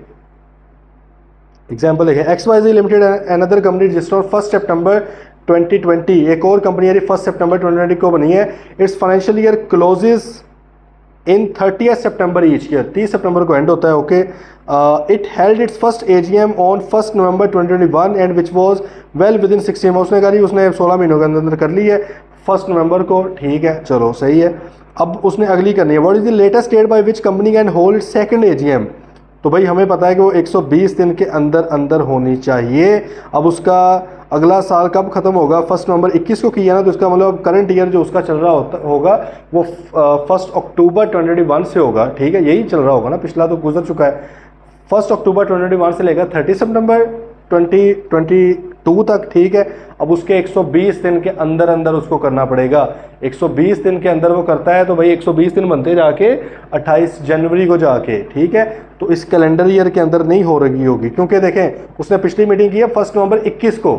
एग्जाम्पल देखें, XYZ limited another company registered 1 सितंबर 2020, एक और कंपनी है 1 सितंबर 2020 को बनी है। It's financial year closes in 30 September each year, 30 सितंबर को एंड होता है, okay. It held it's first AGM on 1 November 2021 and which was well with in 16 months, उसने कहा उसने 16 महीनों के अंदर कर ली है 1 नवंबर को, ठीक है, चलो सही है। अब उसने अगली करनी है, what is the latest date by which company can hold its second AGM, तो भाई हमें पता है कि वो 120 दिन के अंदर अंदर होनी चाहिए। अब उसका अगला साल कब खत्म होगा, 1 नवंबर 21 को किया ना, तो इसका मतलब करंट ईयर जो उसका चल रहा होगा वो 1 अक्टूबर 2021 से होगा, ठीक है, यही चल रहा होगा ना, पिछला तो गुजर चुका है। 1 अक्टूबर 2021 से लेकर 30 सितंबर 2022 तक, ठीक है। अब उसके 120 दिन के अंदर अंदर उसको करना पड़ेगा, 120 दिन के अंदर वो करता है तो भाई 120 दिन बनते जाके 28 जनवरी को जाके, ठीक है। तो इस कैलेंडर ईयर के अंदर नहीं हो रही होगी, क्योंकि देखें उसने पिछली मीटिंग की है 1 नवंबर 21 को,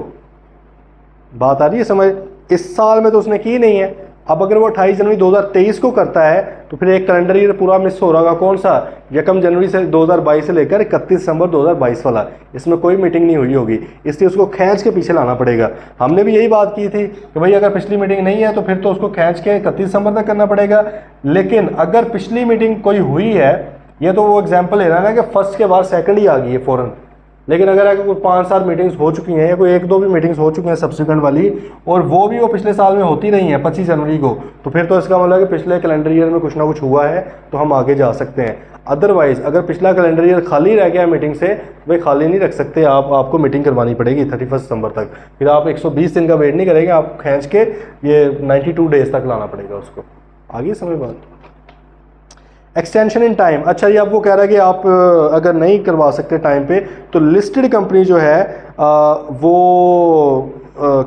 बात आ रही है समझ, इस साल में तो उसने की नहीं है। अब अगर वो 28 जनवरी 2023 को करता है तो फिर एक कैलेंडर ईयर पूरा मिस हो रहा होगा, कौन सा, 1 जनवरी से 2022 से लेकर 31 दिसंबर 2022 वाला, इसमें कोई मीटिंग नहीं हुई होगी, इसलिए उसको खींच के पीछे लाना पड़ेगा। हमने भी यही बात की थी कि भाई अगर पिछली मीटिंग नहीं है तो फिर तो उसको खींच के 31 दिसंबर तक करना पड़ेगा। लेकिन अगर पिछली मीटिंग कोई हुई है, ये तो वो एग्जाम्पल ले रहा है ना कि फर्स्ट के बाद सेकंड ही आ गई है फ़ौरन, लेकिन अगर कोई 5-7 मीटिंग्स हो चुकी हैं या कोई 1-2 भी मीटिंग्स हो चुकी हैं सब्सिक्वेंट वाली, और वो भी वो पिछले साल में होती नहीं है 25 जनवरी को, तो फिर तो इसका मतलब है कि पिछले कैलेंडर ईयर में कुछ ना कुछ हुआ है, तो हम आगे जा सकते हैं। अदरवाइज अगर पिछला कैलेंडर ईयर खाली रह गया मीटिंग से, भाई खाली नहीं रख सकते आपको मीटिंग करवानी पड़ेगी 31 दिसंबर तक, फिर आप 120 दिन का वेट नहीं करेंगे, आप खींच के ये 92 डेज तक लाना पड़ेगा उसको। आगे समय बात एक्सटेंशन इन टाइम, अच्छा ये आपको कह रहा है कि आप अगर नहीं करवा सकते टाइम पे तो लिस्टेड कंपनी जो है वो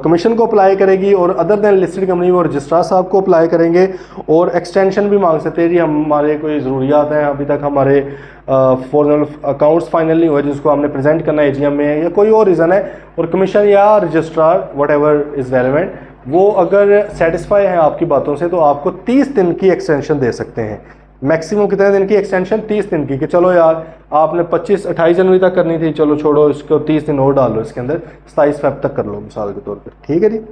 कमीशन को अप्लाई करेगी, और अदर देन लिस्टेड कंपनी वो रजिस्ट्रार साहब को अप्लाई करेंगे, और एक्सटेंशन भी मांग सकते हैं जी, हमारे कोई ज़रूरियात हैं, अभी तक हमारे फॉर्मल अकाउंट्स फाइनल नहीं हुए जिसको हमने प्रेजेंट करना है एजीएम में, या कोई और रीज़न है, और कमीशन या registrar what ever is relevant वो अगर सेटिस्फाई है आपकी बातों से तो आपको 30 दिन की एक्सटेंशन दे सकते हैं। मैक्सिमम कितने दिन की एक्सटेंशन, 30 दिन की, कि चलो यार आपने 28 जनवरी तक करनी थी, चलो छोड़ो इसको 30 दिन और डाल लो इसके अंदर, 27 फेब तक कर लो मिसाल के तौर पर, ठीक है जी।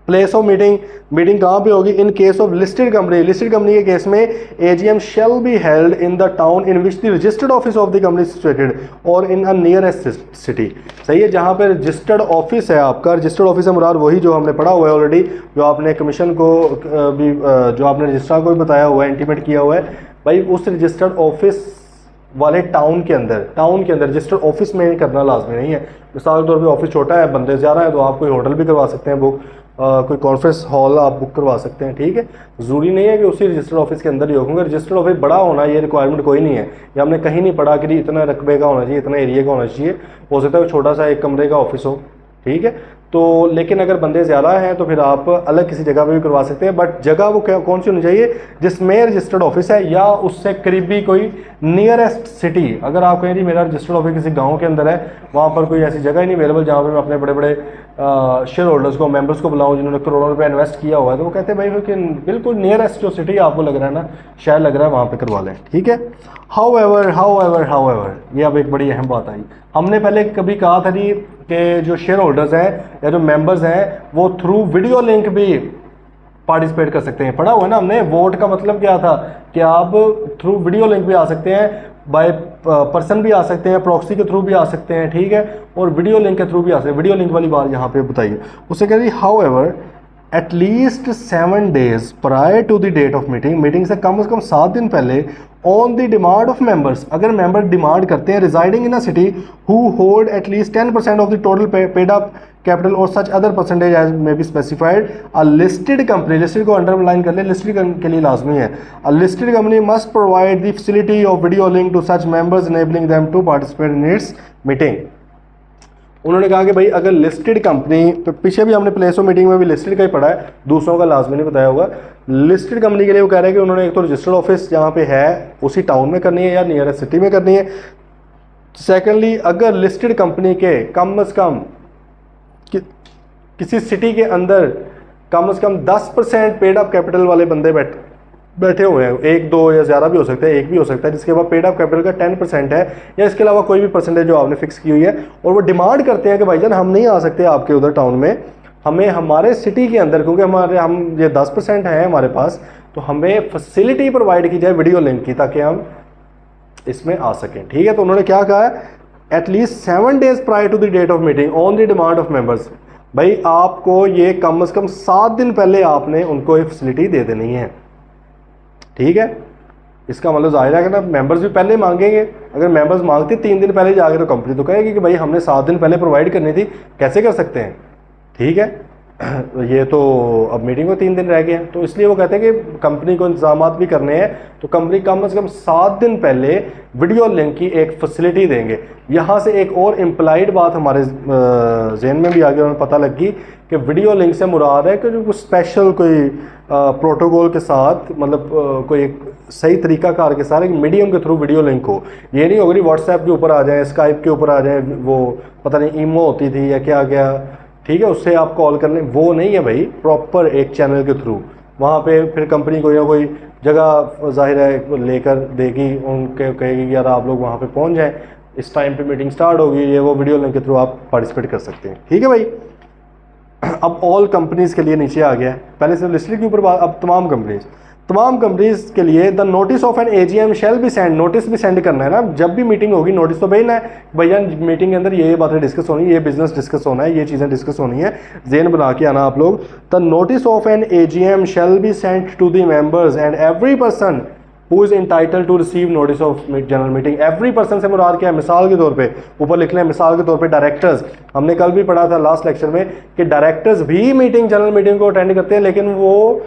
प्लेस ऑफ मीटिंग कहाँ पे होगी, इन केस ऑफ लिस्टेड कंपनी के केस में AGM shall be held in the town in which the registered office of the company situated और इन अ नियरेस्ट सिटी। सही है, जहाँ पे रजिस्टर्ड ऑफिस है आपका, रजिस्टर्ड ऑफिस है मुराद वही जो हमने पढ़ा हुआ है ऑलरेडी, जो आपने कमीशन को भी जो आपने रजिस्ट्रार को भी बताया हुआ है, इंटीमेट किया हुआ है, भाई उस रजिस्टर्ड ऑफिस वाले टाउन के अंदर रजिस्टर्ड ऑफिस में करना लाजमी नहीं है। मिसाल के तौर पे ऑफिस छोटा है, बंदे ज़्यादा हैं, तो आप कोई होटल भी करवा सकते हैं बुक, कोई कॉन्फ्रेंस हॉल आप बुक करवा सकते हैं, ठीक है। ज़रूरी नहीं है कि उसी रजिस्टर्ड ऑफिस के अंदर ही हो, क्योंकि रजिस्टर्ड ऑफिस बड़ा होना ये रिक्वायरमेंट कोई नहीं है, या हमने कहीं नहीं पढ़ा कि इतना रकबे का होना चाहिए, इतना एरिया का होना चाहिए, हो सकता है छोटा सा 1 कमरे का ऑफिस हो, ठीक है। तो लेकिन अगर बंदे ज़्यादा हैं तो फिर आप अलग किसी जगह पे भी करवा सकते हैं, बट जगह वो कौन सी होनी चाहिए, जिसमें रजिस्टर्ड ऑफिस है या उससे करीबी कोई नियरेस्ट सिटी। अगर आप कहें जी मेरा रजिस्टर्ड ऑफिस किसी गांव के अंदर है, वहाँ पर कोई ऐसी जगह ही नहीं अवेलेबल जहाँ पर मैं अपने बड़े बड़े शेयर होल्डर्स को, मेंबर्स को बुलाऊं जिन्होंने करोड़ों रुपए इन्वेस्ट किया हुआ है, तो वो कहते हैं भाई कि बिल्कुल नियरेस्ट जो सिटी आपको लग रहा है ना, शहर लग रहा है, वहाँ पे करवा लें, ठीक है। हाउएवर ये अब एक बड़ी अहम बात आई, हमने पहले कभी कहा था जी कि जो शेयर होल्डर्स हैं या जो मेंबर्स हैं वो थ्रू वीडियो लिंक भी पार्टिसिपेट कर सकते हैं, पढ़ा हुआ है ना हमने। वोट का मतलब क्या था कि आप थ्रू वीडियो लिंक भी आ सकते हैं, बाय पर्सन भी आ सकते हैं, प्रॉक्सी के थ्रू भी आ सकते हैं, ठीक है, और वीडियो लिंक के थ्रू भी आ सकते हैं। वीडियो लिंक वाली बात यहाँ पे बताइए। उससे कह रही however at least 7 days prior to the date of meeting, meeting से कम 7 दिन पहले, on the demand of members, अगर मेंबर डिमांड करते हैं residing in a city who hold at least 10% of the total paid up capital और such other percentage as may be specified, a listed company, listed को underline कर ले, listed के लिए लाजमी है, a listed company must provide the facility of video link to such members enabling them to participate in its meeting. उन्होंने कहा कि भाई अगर लिस्टेड कंपनी, पीछे भी हमने प्लेस ऑफ मीटिंग में भी लिस्टेड का ही पढ़ा है, दूसरों का लाजमी नहीं बताया होगा। लिस्टेड कंपनी के लिए वो कह रहे हैं कि उन्होंने एक तो रजिस्टर्ड ऑफिस जहाँ पे है उसी टाउन में करनी है या नियरेस्ट सिटी में करनी है। सेकेंडली, अगर लिस्टेड कंपनी के कम से कम किसी सिटी के अंदर कम से कम 10% पेड अप कैपिटल वाले बंदे बैठे हुए हैं, 1 2 या ज़्यादा भी हो सकता है, एक भी हो सकता है, जिसके बाद पेड अप कैपिटल का 10% है या इसके अलावा कोई भी परसेंटेज जो आपने फिक्स की हुई है, और वो डिमांड करते हैं कि भाईजान हम नहीं आ सकते आपके उधर टाउन में, हमें हमारे सिटी के अंदर, क्योंकि हम ये 10% है हमारे पास, तो हमें फैसिलिटी प्रोवाइड की जाए वीडियो लिंक की, ताकि हम इसमें आ सकें, ठीक है। तो उन्होंने क्या कहा, at least 7 days prior to the date of meeting on the demand of members, भाई आपको ये कम से कम 7 दिन पहले आपने उनको ये फैसिलिटी दे देनी है, ठीक है। इसका मतलब जाहिर है कि ना मेंबर्स भी पहले मांगेंगे, अगर मेंबर्स मांगते 3 दिन पहले जाके तो कंपनी तो कहेगी कि भाई हमने 7 दिन पहले प्रोवाइड करनी थी, कैसे कर सकते हैं, ठीक है। ये तो अब मीटिंग में 3 दिन रह गए हैं, तो इसलिए वो कहते हैं कि कंपनी को इंतजाम भी करने हैं, तो कंपनी कम से कम 7 दिन पहले वीडियो लिंक की एक फैसिलिटी देंगे। यहाँ से एक और इम्प्लाइड बात हमारे जहन में भी आ गई और पता लगी कि वीडियो लिंक से मुराद है कि जो कुछ स्पेशल कोई प्रोटोकॉल के साथ, मतलब कोई एक सही तरीकाकार के साथ एक मीडियम के थ्रू वीडियो लिंक हो। ये नहीं होगी व्हाट्सएप के ऊपर आ जाए, स्काइप के ऊपर आ जाए, वो पता नहीं ईमो होती थी या क्या क्या, ठीक है, उससे आप कॉल कर लें, वो नहीं है भाई, प्रॉपर एक चैनल के थ्रू। वहाँ पे फिर कंपनी को या कोई जगह जाहिर है लेकर देगी, उनके कहेगी यार आप लोग वहाँ पे पहुँच जाएं, इस टाइम पे मीटिंग स्टार्ट होगी, ये वो वीडियो लिंक के थ्रू आप पार्टिसिपेट कर सकते हैं, ठीक है भाई। अब ऑल कंपनीज के लिए नीचे आ गया है, पहले सिर्फ लिस्टेड के ऊपर बात, अब तमाम कंपनीज के लिए the notice of an AGM shall be send, notice भी सेंड करना है ना, जब भी मीटिंग होगी नोटिस तो भेजना है, भैया मीटिंग के अंदर ये बातें डिस्कस होनी है, ये बिजनेस डिस्कस होना है, ये चीज़ें डिस्कस होनी है, जेन बना के आना आप लोग। The notice of an AGM shall be sent to the members and every person who is entitled to receive notice of general meeting. Every person से मुराद क्या है, मिसाल के तौर पे ऊपर लिख लें, मिसाल के तौर पे डायरेक्टर्स, हमने कल भी पढ़ा था लास्ट लेक्चर में कि डायरेक्टर्स भी जनरल मीटिंग को अटेंड करते हैं, लेकिन वो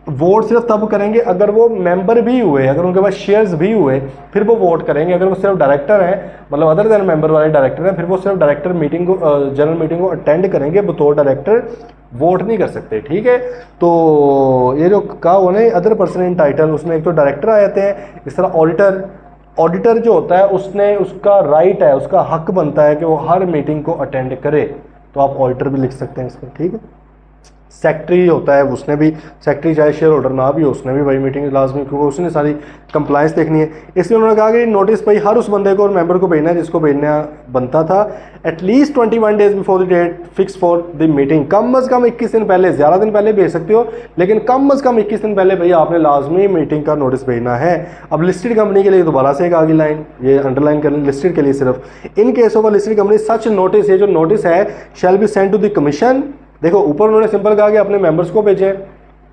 वोट सिर्फ तब करेंगे अगर वो मेंबर भी हुए, अगर उनके पास शेयर्स भी हुए, फिर वो वोट करेंगे। अगर वो सिर्फ डायरेक्टर हैं, मतलब अदर देन मेंबर वाले डायरेक्टर हैं, फिर वो सिर्फ डायरेक्टर मीटिंग को, जनरल मीटिंग को अटेंड करेंगे, बतौर डायरेक्टर वोट नहीं कर सकते, ठीक है। तो ये जो कहा वो नहीं अदर पर्सन इन टाइटल, उसमें एक तो डायरेक्टर आ जाते हैं, इस तरह ऑडिटर जो होता है उसने, उसका राइट है, उसका हक बनता है कि वो हर मीटिंग को अटेंड करे, तो आप ऑडिटर भी लिख सकते हैं इसमें, ठीक है। सेक्रेटरी होता है, उसने भी, सेक्रेटरी चाहे शेयर होल्डर ना भी हो, उसने भी भाई मीटिंग लाजमी, क्योंकि उसने सारी कंप्लाइंस देखनी है। इसलिए उन्होंने कहा कि नोटिस भाई हर उस बंदे को और मेंबर को भेजना है जिसको भेजना बनता था, at least 21 days before the date fix for the meeting, कम अज़ कम 21 दिन पहले, ज़्यादा दिन पहले भेज सकते हो, लेकिन कम अज़ कम 21 दिन पहले भाई आपने लाजमी मीटिंग का नोटिस भेजना है। अब लिस्टेड कंपनी के लिए दोबारा से एक आगे लाइन, ये अंडरलाइन कर लें, लिस्टेड के लिए सिर्फ, in case of listed company such notice, ये जो नोटिस है shall be send to the commission. देखो ऊपर उन्होंने सिंपल कहा कि अपने मेंबर्स को भेजें,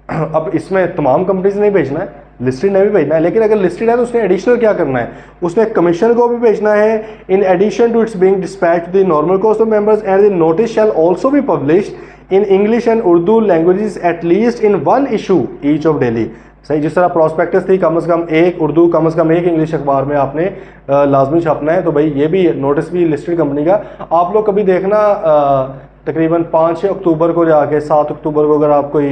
अब इसमें तमाम कंपनीज नहीं भेजना है, लिस्टेड ने भी भेजना है, लेकिन अगर लिस्टेड है तो उसने एडिशनल क्या करना है, उसने कमीशन को भी भेजना है, in addition to its being dispatched to the normal cost of members, and the notice shall also be published in English and Urdu languages at least in 1 issue each of daily. सही, जिस तरह प्रॉस्पेक्टस थी कम से कम एक उर्दू, कम से कम एक इंग्लिश अखबार में आपने लाजमी छापना है, तो भाई ये भी नोटिस भी लिस्टेड कंपनी का। आप लोग कभी देखना तकरीबन 5 अक्टूबर को जाके 7 अक्टूबर को अगर आप कोई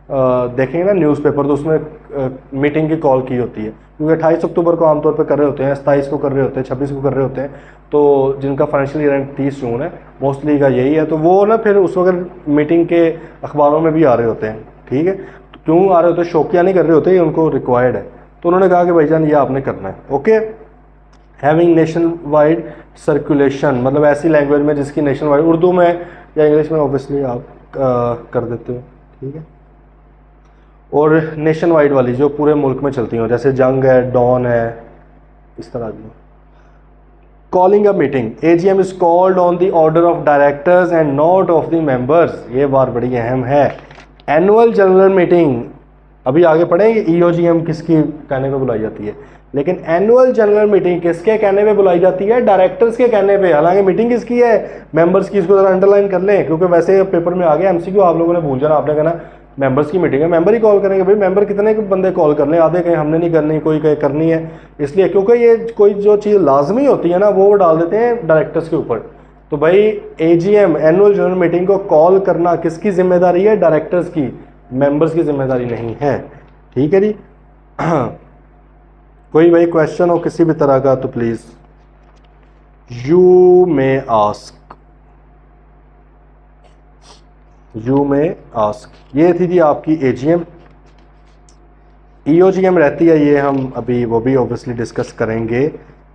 देखेंगे ना न्यूज़पेपर, तो उसमें मीटिंग की कॉल की होती है, क्योंकि 28 अक्टूबर को आमतौर पर कर रहे होते हैं, 27 को कर रहे होते हैं, 26 को कर रहे होते हैं, तो जिनका फाइनेंशियल ईयर एंड 30 जून है मोस्टली का यही है, तो वो ना फिर उस वक्त मीटिंग के अखबारों में भी आ रहे होते हैं, ठीक है। तो क्यों आ रहे होते हैं, शौकिया नहीं कर रहे होते, ये उनको रिक्वायर्ड है। तो उन्होंने कहा कि भाईजान ये आपने करना है, okay. Having nation wide circulation, मतलब ऐसी लैंग्वेज में जिसकी नेशन वाइड, उर्दू में या इंग्लिश में ऑब्वियसली आप कर देते हो, ठीक है। और नेशन वाइड वाली जो पूरे मुल्क में चलती हो, जैसे जंग है, डॉन है, इस तरह की। Calling a meeting, AGM is called on the order of directors and not of the members. ये बात बड़ी अहम है। एनुअल जनरल मीटिंग अभी आगे पढ़ेंगे, EOGM किसकी कहने पे बुलाई जाती है, लेकिन एनुअल जनरल मीटिंग किसके कहने पे बुलाई जाती है, डायरेक्टर्स के कहने पे। हालांकि मीटिंग किसकी है, मेंबर्स की। इसको जरा अंडरलाइन कर लें, क्योंकि वैसे पेपर में आ गया MCQ, आप लोगों ने भूल जाना, आपने कहना मेंबर्स की मीटिंग है, मेंबर ही कॉल करेंगे। भाई मेंबर कितने बंदे कॉल कर लें, आधे कहीं हमने नहीं करनी, कोई कहीं करनी है, इसलिए क्योंकि ये कोई जो चीज़ लाजमी होती है ना वो डाल देते हैं डायरेक्टर्स के ऊपर। तो भाई AGM एनुअल जनरल मीटिंग को कॉल करना किसकी जिम्मेदारी है, डायरेक्टर्स की, मेंबर्स की जिम्मेदारी नहीं है। ठीक है जी। कोई भाई क्वेश्चन हो किसी भी तरह का तो प्लीज यू में आस्क, यू में आस्क। ये थी जी आपकी AGM। EOGM रहती है, ये हम अभी वो भी ऑब्वियसली डिस्कस करेंगे।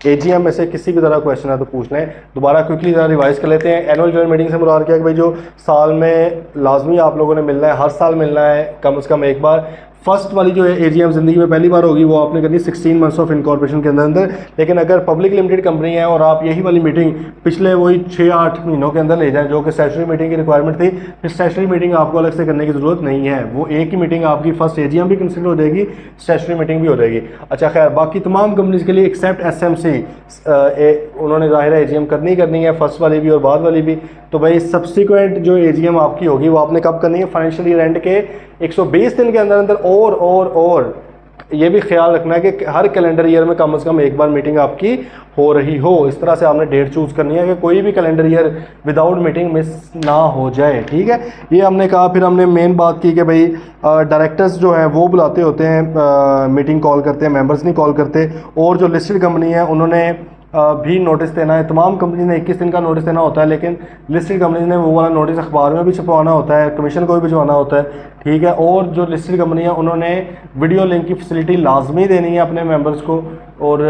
AGM में से किसी भी तरह क्वेश्चन है तो पूछ लें। दोबारा क्विकली ज़रा रिवाइज कर लेते हैं। एनुअल जनरल मीटिंग से मुराद क्या है कि भाई जो साल में लाजमी आप लोगों ने मिलना है, हर साल मिलना है कम से कम एक बार। फर्स्ट वाली जो है AGM ज़िंदगी में पहली बार होगी, वो आपने करनी 16 मंथ्स ऑफ इनकॉर्पोरेशन के अंदर। लेकिन अगर पब्लिक लिमिटेड कंपनी है और आप यही वाली मीटिंग पिछले वही 6-8 महीनों के अंदर ले जाएं, जो कि स्टैट्यूटरी मीटिंग की रिक्वायरमेंट थी, फिर स्टैट्यूटरी मीटिंग आपको अलग से करने की ज़रूरत नहीं है। वो एक ही मीटिंग आपकी फर्स्ट AGM भी कंसिडर हो जाएगी, स्टैट्यूटरी मीटिंग भी हो जाएगी। अच्छा खैर, बाकी तमाम कंपनीज के लिए एक्सेप्ट SMC उन्होंने ज़ाहिर है AGM करनी है, फर्स्ट वाली भी और बाद वाली भी। तो भाई सब्सिक्वेंट जो AGM आपकी होगी वो आपने कब करनी है, फाइनेंशियल ईयर एंड के 120 दिन के अंदर अंदर। और ये भी ख्याल रखना है कि हर कैलेंडर ईयर में कम से कम एक बार मीटिंग आपकी हो रही हो। इस तरह से आपने डेट चूज़ करनी है कि कोई भी calendar year without meeting miss ना हो जाए। ठीक है, ये हमने कहा। फिर हमने मेन बात की कि भाई डायरेक्टर्स जो हैं वो बुलाते होते हैं, मीटिंग कॉल करते हैं, मेंबर्स नहीं कॉल करते। और जो लिस्टेड कंपनी है उन्होंने भी नोटिस देना है। तमाम कंपनी ने 21 दिन का नोटिस देना होता है, लेकिन लिस्टेड कंपनी ने वो वाला नोटिस अखबार में भी छपवाना होता है, कमीशन को भी भिजवाना होता है। ठीक है, और जो लिस्टेड कंपनी है उन्होंने वीडियो लिंक की फैसिलिटी लाजमी देनी है अपने मेंबर्स को। और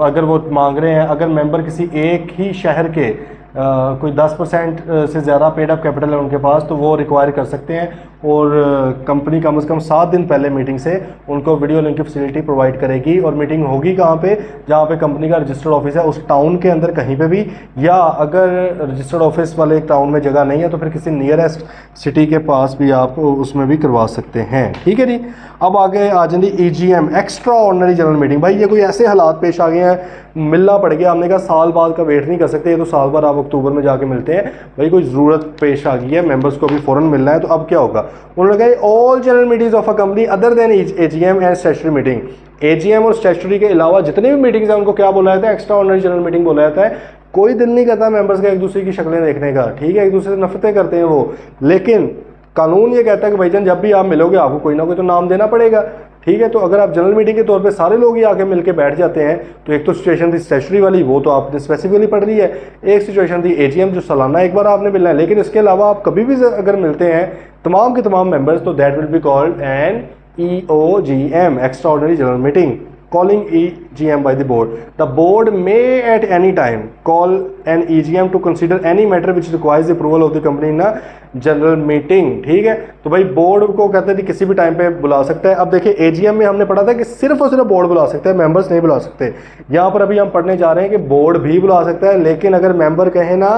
अगर वो मांग रहे हैं, अगर मेंबर किसी एक ही शहर के कोई 10% से ज़्यादा पेड अप कैपिटल है उनके पास, तो वो रिक्वायर कर सकते हैं। और कंपनी कम से कम 7 दिन पहले मीटिंग से उनको वीडियो लिंक की फैसिलिटी प्रोवाइड करेगी। और मीटिंग होगी कहाँ पे, जहाँ पे कंपनी का रजिस्टर्ड ऑफिस है उस टाउन के अंदर कहीं पे भी, या अगर रजिस्टर्ड ऑफिस वाले टाउन में जगह नहीं है तो फिर किसी नियरेस्ट सिटी के पास भी आप उसमें भी करवा सकते हैं। ठीक है जी। अब आगे आ जाएंगे EGM extra ordinary general meeting. भाई ये कोई ऐसे हालात पेश आ गए हैं, मिलना पड़ गया, हमने कहा साल बाद का वेट नहीं कर सकते, ये तो साल बाद आप अक्टूबर में जाके मिलते हैं। भाई कोई ज़रूरत पेश आ गई है, मेंबर्स को भी फ़ौरन मिलना है, तो अब क्या होगा। उन्होंने कहा all general meetings of a company other than AGM and statutory meeting. AGM और स्टैट्यूटरी के अलावा जितने भी मीटिंग्स हैं उनको क्या बोला जाता है, एक्स्ट्रा ऑर्डिनरी जनरल मीटिंग बोला जाता है। कोई दिल नहीं करता मेंबर्स का एक दूसरे की शक्लें देखने का, ठीक है, एक दूसरे से नफरतें करते हैं वो, लेकिन कानून ये कहता है कि भाईजान जब भी आप मिलोगे आपको कोई ना कोई तो नाम देना पड़ेगा। ठीक है, तो अगर आप जनरल मीटिंग के तौर पे सारे लोग ही आके मिलके बैठ जाते हैं, तो एक तो सिचुएशन थी स्टैट्यूटरी वाली, वो तो आपने स्पेसिफिकली पढ़ ली है। एक सिचुएशन थी AGM जो सालाना एक बार आपने मिलना है, लेकिन इसके अलावा आप कभी भी अगर मिलते हैं तमाम के तमाम मेंबर्स, तो that will be called an EOGM extra ordinary general meeting. calling EGM by the board. The board may at any time call an EGM to consider any matter which requires the approval of the company in a general meeting. ठीक है, तो भाई board को कहते हैं किसी भी time पे बुला सकता है। अब देखिए AGM में हमने पढ़ा था कि सिर्फ और सिर्फ बोर्ड बुला सकते हैं, मेंबर्स नहीं बुला सकते। यहाँ पर अभी हम पढ़ने जा रहे हैं कि बोर्ड भी बुला सकता है, लेकिन अगर मेंबर कहे ना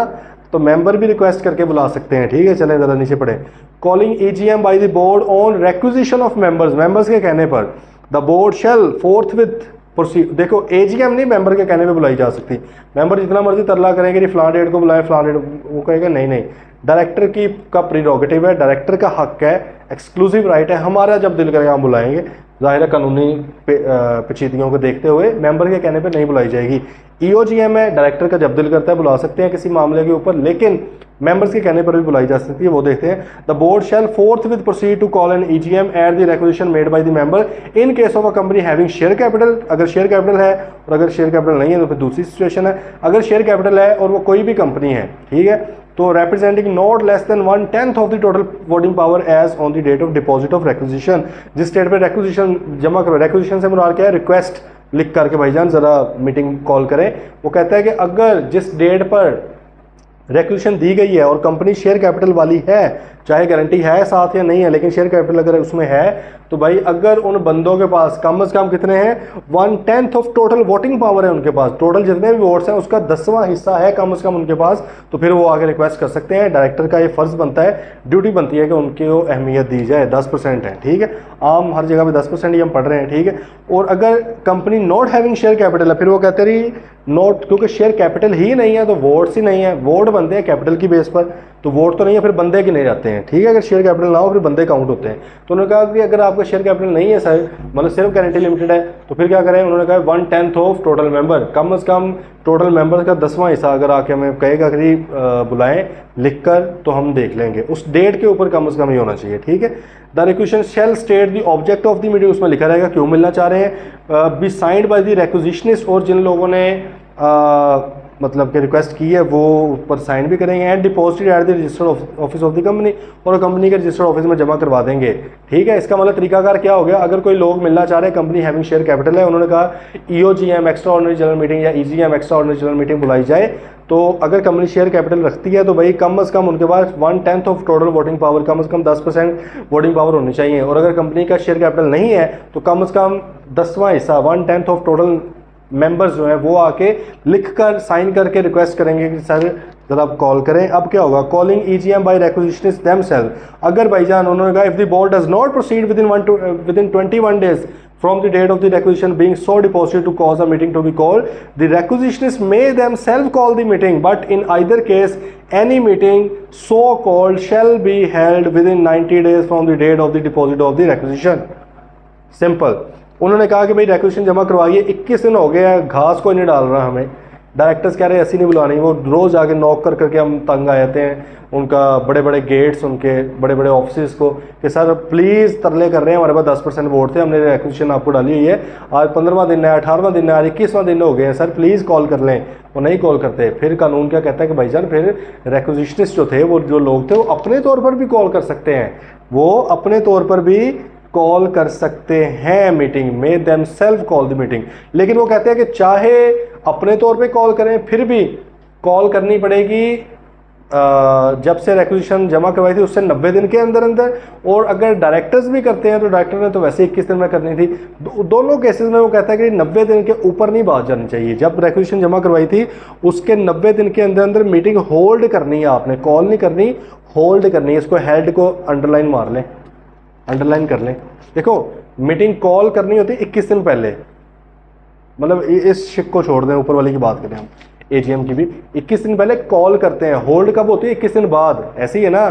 तो मेंबर भी रिक्वेस्ट करके बुला सकते हैं। ठीक है, चलें ज़रा नीचे पढ़ें। Calling EGM by the board on requisition of members, members के कहने पर the board shall forthwith proceed. देखो AGM नहीं मेंबर के कहने पे बुलाई जा सकती। मेंबर जितना मर्जी तरला करेंगे कि फलां डेट को बुलाएं, फलां डेट, वो कहेगा नहीं, डायरेक्टर की का प्रीरोगेटिव है, डायरेक्टर का हक है, एक्सक्लूसिव राइट है, हमारा जब दिल करेगा हम बुलाएंगे। ज़ाहिर है कानूनी पेचीदगियों को देखते हुए मेंबर के कहने पे नहीं बुलाई जाएगी। EOGM है, डायरेक्टर का जब दिल करता है बुला सकते हैं किसी मामले के ऊपर, लेकिन मेंबर्स के कहने पर भी बुलाई जा सकती है। वो देखते हैं। The board shall forthwith proceed to call an EGM at the requisition made by the member in case of a company having share capital. अगर शेयर कैपिटल है, और अगर शेयर कैपिटल नहीं है तो फिर दूसरी सिचुएशन है। अगर शेयर कैपिटल है और वो कोई भी कंपनी है, ठीक है, तो representing not less than 1/10 of the total voting power as on the date of deposit of requisition। जिस डेट पे requisition जमा करो, requisition से मुराद क्या है, रिक्वेस्ट लिख करके भाईजान ज़रा मीटिंग कॉल करें। वो कहता है कि अगर जिस डेट पर रिक्वेजिशन दी गई है और कंपनी शेयर कैपिटल वाली है, चाहे गारंटी है साथ या नहीं है, लेकिन शेयर कैपिटल अगर उसमें है तो भाई अगर उन बंदों के पास कम से कम कितने हैं, 1/10 ऑफ टोटल वोटिंग पावर है उनके पास, टोटल जितने भी वोट्स हैं उसका 10वां हिस्सा है कम से कम उनके पास, तो फिर वो आगे रिक्वेस्ट कर सकते हैं। डायरेक्टर का ये फर्ज बनता है, ड्यूटी बनती है कि उनकी वो अहमियत दी जाए। 10% है, ठीक है, आम हर जगह पे 10% ही हम पढ़ रहे हैं, ठीक है। और अगर company not having share capital है, फिर वो कहते रही नॉट, क्योंकि शेयर कैपिटल ही नहीं है तो वोट्स ही नहीं है, वोट बनते हैं कैपिटल की बेस पर, तो वोट तो नहीं है, फिर बंदे गिने जाते हैं, ठीक है। अगर शेयर कैपिटल ना हो फिर बंदे काउंट होते हैं। तो उन्होंने कहा कि अगर आपका शेयर कैपिटल नहीं है सर, मतलब सिर्फ गारंटी लिमिटेड है, तो फिर क्या करें, उन्होंने कहा 1/10 ऑफ टोटल मेंबर, कम से कम टोटल मेंबर का 10वां हिस्सा अगर आके हमें कहेगा कि बुलाएं लिख कर, तो हम देख लेंगे। उस डेट के ऊपर कम से कम ही होना चाहिए, ठीक है। The requisition shall state the object of the meeting, उसमें लिखा रहेगा क्यों मिलना चाह रहे हैं, be signed by the requisitionist, और जिन लोगों ने मतलब कि रिक्वेस्ट की है वो ऊपर साइन भी करेंगे, and deposited at the registered office of the company, और कंपनी के रजिस्टर्ड ऑफिस में जमा करवा देंगे, ठीक है। इसका मतलब तरीकाकार क्या हो गया, अगर कोई लोग मिलना चाह रहे हैं, कंपनी हैविंग शेयर कैपिटल है, उन्होंने कहा EOGM extra ordinary general meeting या EGM extra ordinary general meeting बुलाई जाए, तो अगर कंपनी शेयर कैपिटल रखती है तो भाई कम से कम उनके पास 1/10 ऑफ टोटल वोटिंग पावर, कम से कम 10% वोटिंग पावर होनी चाहिए। और अगर कंपनी का शेयर कैपिटल नहीं है तो कम से कम 10वां हिस्सा 1/10 ऑफ टोटल मेंबर्स जो है वो आके लिख कर साइन करके रिक्वेस्ट करेंगे कि सर जरा आप कॉल करें। अब क्या होगा, कॉलिंग EGM बाय रिक्वेजिशनिस्ट देमसेल्फ, अगर भाईजान उन्होंने कहा if the board does not proceed within 21 days from the date of the requisition being so deposited to cause a meeting to be called, the requisitionist may themselves call the meeting, but in either case any meeting so called shall be held within 90 days from the date of the deposit of the requisition। Simple. उन्होंने कहा कि भाई requisition जमा करवाइए, 21 दिन हो गया, घास को नहीं डाल रहा हमें, डायरेक्टर्स कह रहे हैं ऐसी नहीं बुलानी, वो रोज़ आके नॉक कर करके हम तंग आ जाते हैं, उनका बड़े बड़े गेट्स, उनके बड़े बड़े ऑफिस को कि सर प्लीज़ तरले कर रहे हैं, हमारे पास 10% वोट थे, हमने रिक्वेजिशन आपको डाली हुई है, आज 15वां दिन है, 18वां दिन है, आज 21वां दिन हो गए हैं, सर प्लीज़ कॉल कर लें। वो नहीं कॉल करते। फिर कानून क्या कहता है कि भाईजान फिर रिक्वेजिशनिस्ट जो थे, वो जो लोग थे, वो अपने तौर पर भी कॉल कर सकते हैं, वो अपने तौर पर भी कॉल कर सकते हैं मीटिंग में, देमसेल्फ कॉल द मीटिंग। लेकिन वो कहते हैं कि चाहे अपने तौर पे कॉल करें, फिर भी कॉल करनी पड़ेगी जब से रिक्वेजिशन जमा करवाई थी उससे 90 दिन के अंदर अंदर, और अगर डायरेक्टर्स भी करते हैं तो डायरेक्टर ने तो वैसे 21 दिन में करनी थी। दोनों केसेस में वो कहता है कि 90 दिन के ऊपर नहीं बात जानी चाहिए। जब रिक्वेजिशन जमा करवाई थी उसके 90 दिन के अंदर अंदर मीटिंग होल्ड करनी है, आपने कॉल नहीं करनी, होल्ड करनी है। इसको हेल्ड को अंडरलाइन मार लें, अंडरलाइन कर लें। देखो मीटिंग कॉल करनी होती है 21 दिन पहले, मतलब इस शिक को छोड़ दें, ऊपर वाले की बात करें हम, AGM की भी 21 दिन पहले कॉल करते हैं। होल्ड कब होती है? 21 दिन बाद। ऐसी है ना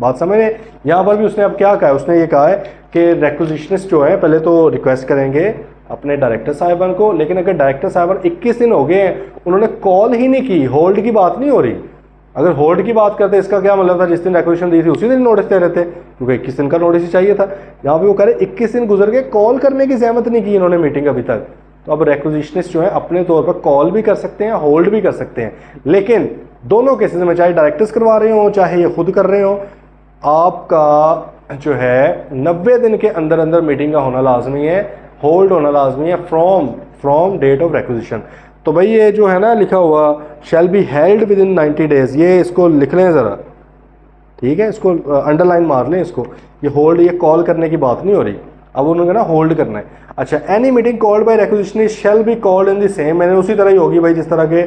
बात, समझ रहे? यहाँ पर भी उसने अब क्या कहा है, उसने ये कहा है कि रिक्वेजिशनिस्ट जो है पहले तो रिक्वेस्ट करेंगे अपने डायरेक्टर साहिबान को, लेकिन अगर डायरेक्टर साहिबान 21 दिन हो गए हैं उन्होंने कॉल ही नहीं की, होल्ड की बात नहीं हो रही। अगर होल्ड की बात करते इसका क्या मतलब था, जिस दिन रिक्वेजिशन दी थी उसी दिन नोटिस दे रहे थे, क्योंकि 21 दिन का नोटिस ही चाहिए था। यहाँ पे वो कह रहे 21 दिन गुजर गए, कॉल करने की जहमत नहीं की इन्होंने मीटिंग अभी तक। तो अब रिक्वेजिशनिस्ट जो है अपने तौर पर कॉल भी कर सकते हैं, होल्ड भी कर सकते हैं, लेकिन दोनों केसेस में चाहे डायरेक्टर्स करवा रहे हो चाहे ये खुद कर रहे हो, आपका जो है 90 दिन के अंदर अंदर मीटिंग का होना लाजमी है, होल्ड होना लाजमी है फ्रॉम डेट ऑफ रिक्वेजिशन। तो भाई ये जो है ना लिखा हुआ shall be held with in 90 days, ये इसको लिख लें ज़रा, ठीक है, इसको अंडरलाइन मार लें इसको। ये होल्ड, ये कॉल करने की बात नहीं हो रही, अब उन्होंने ना होल्ड करना है। अच्छा, any meeting called by requisitionist shall be called in the same manner, उसी तरह ही होगी भाई जिस तरह के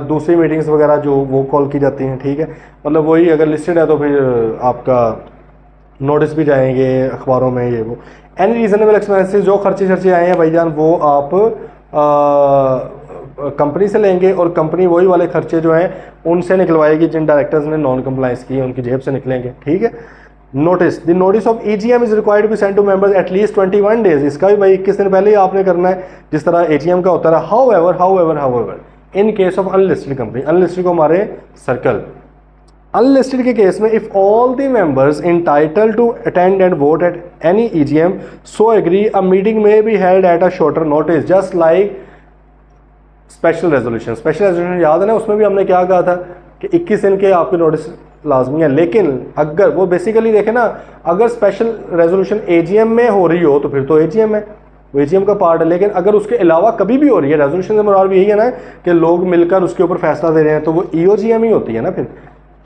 दूसरी मीटिंग्स वगैरह जो वो कॉल की जाती हैं, ठीक है। मतलब वही अगर लिस्टेड है तो फिर आपका नोटिस भी जाएंगे अखबारों में, ये वो। एनी रीजनेबल एक्सपेंसेस, जो खर्चे खर्चे आए हैं भाईजान वो आप कंपनी से लेंगे, और कंपनी वही वाले खर्चे जो हैं उनसे निकलवाएगी जिन डायरेक्टर्स ने नॉन कंप्लाइंस की, उनकी जेब से निकलेंगे, ठीक है। Notice, the notice of EGM is required to be sent to members at least 21 days, इसका भी भाई 21 दिन पहले ही आपने करना है जिस तरह AGM का होता है। However in case of unlisted company, unlisted को हमारे सर्कल, अनलिस्टेड के केस में if all the members entitled to attend and vote at any EGM so agree, a meeting may be held at a shorter notice just like special resolution. Special resolution याद है ना, उसमें भी हमने क्या कहा था कि 21 दिन के आपके नोटिस लाजमी है, लेकिन अगर वो बेसिकली देखें ना, अगर स्पेशल रेजोल्यूशन AGM में हो रही हो तो फिर तो AGM है, वो AGM का पार्ट है। लेकिन अगर उसके अलावा कभी भी हो रही है, रेजोल्यूशन से मुराद भी यही है ना कि लोग मिलकर उसके ऊपर फैसला दे रहे हैं, तो वो EOGM ही होती है ना फिर।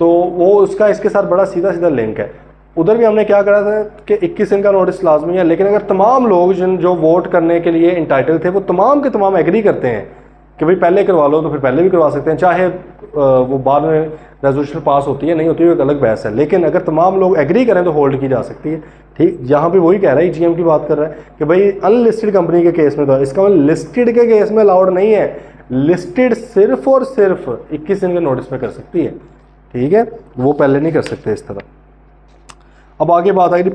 तो वो उसका इसके साथ बड़ा सीधा सीधा लिंक है। उधर भी हमने क्या करा था कि 21 दिन का नोटिस लाजमी है, लेकिन अगर तमाम लोग जो वोट करने के लिए इंटाइटल थे वो तमाम के तमाम एग्री करते हैं कि भाई पहले करवा लो, तो फिर पहले भी करवा सकते हैं, चाहे वो बाद में रेजोल्यूशन पास होती है नहीं होती है एक अलग बहस है, लेकिन अगर तमाम लोग एग्री करें तो होल्ड की जा सकती है। ठीक, यहाँ पे वही कह रहा है, ईजीएम की बात कर रहा है कि भाई अनलिस्टेड कंपनी के केस में तो इसका मतलब लिस्टेड के केस में अलाउड नहीं है, लिस्टेड सिर्फ और सिर्फ 21 दिन के नोटिस में कर सकती है। ठीक है, वो पहले नहीं कर सकते इस तरह। अब आगे बात आएगी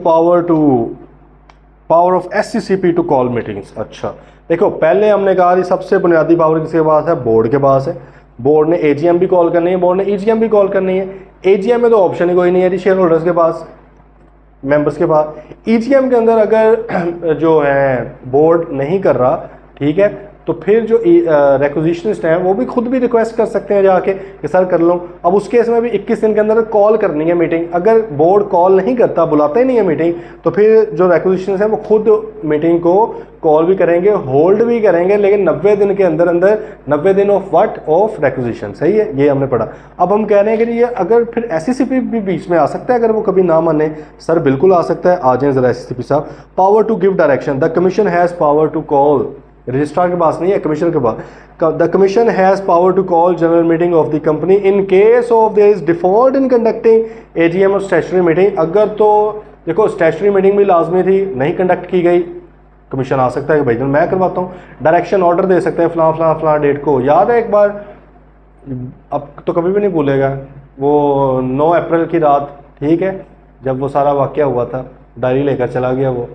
power of SCCP to call meetings. अच्छा देखो, पहले हमने कहा कि सबसे बुनियादी पावर किसके पास है, बोर्ड के पास है। बोर्ड ने एजीएम भी कॉल करनी है, बोर्ड ने ईजीएम भी कॉल करनी है। एजीएम में तो ऑप्शन ही कोई नहीं है जी शेयर होल्डर्स के पास, मेंबर्स के पास। ईजीएम के अंदर अगर जो है बोर्ड नहीं कर रहा, ठीक है, तो फिर जो रिक्वेजिशनिस्ट हैं वो भी खुद भी रिक्वेस्ट कर सकते हैं जाके कि सर कर लो। अब उस केस में भी 21 दिन के अंदर कॉल करनी है मीटिंग। अगर बोर्ड कॉल नहीं करता, बुलाता ही नहीं है मीटिंग, तो फिर जो रिक्वेजिशनिस्ट हैं वो खुद मीटिंग को कॉल भी करेंगे, होल्ड भी करेंगे, लेकिन 90 दिन के अंदर अंदर 90 दिन ऑफ व्हाट, ऑफ रिक्वेजिशन। सही है, ये हमने पढ़ा। अब हम कह रहे हैं कि ये अगर फिर एससीसीपी भी बीच में आ सकता है, अगर वो कभी ना माने। सर बिल्कुल आ सकता है, आ जाए जरा एससीसीपी साहब। Power to give direction, the commission has power to call, registrar के पास नहीं है, कमीशन के पास। The commission has power to call general meeting of the company in case of there is default in conducting AGM और statutory meeting. अगर तो देखो स्टैट्यूटरी मीटिंग भी लाजमी थी, नहीं कंडक्ट की गई, कमीशन आ सकता है कि भाई मैं करवाता हूँ। डायरेक्शन ऑर्डर दे सकते हैं फलां डेट को। याद है एक बार, अब तो कभी भी नहीं भूलेगा, वो 9 अप्रैल की रात, ठीक है, जब वो सारा वाक़या हुआ था, डायरी लेकर चला गया वो,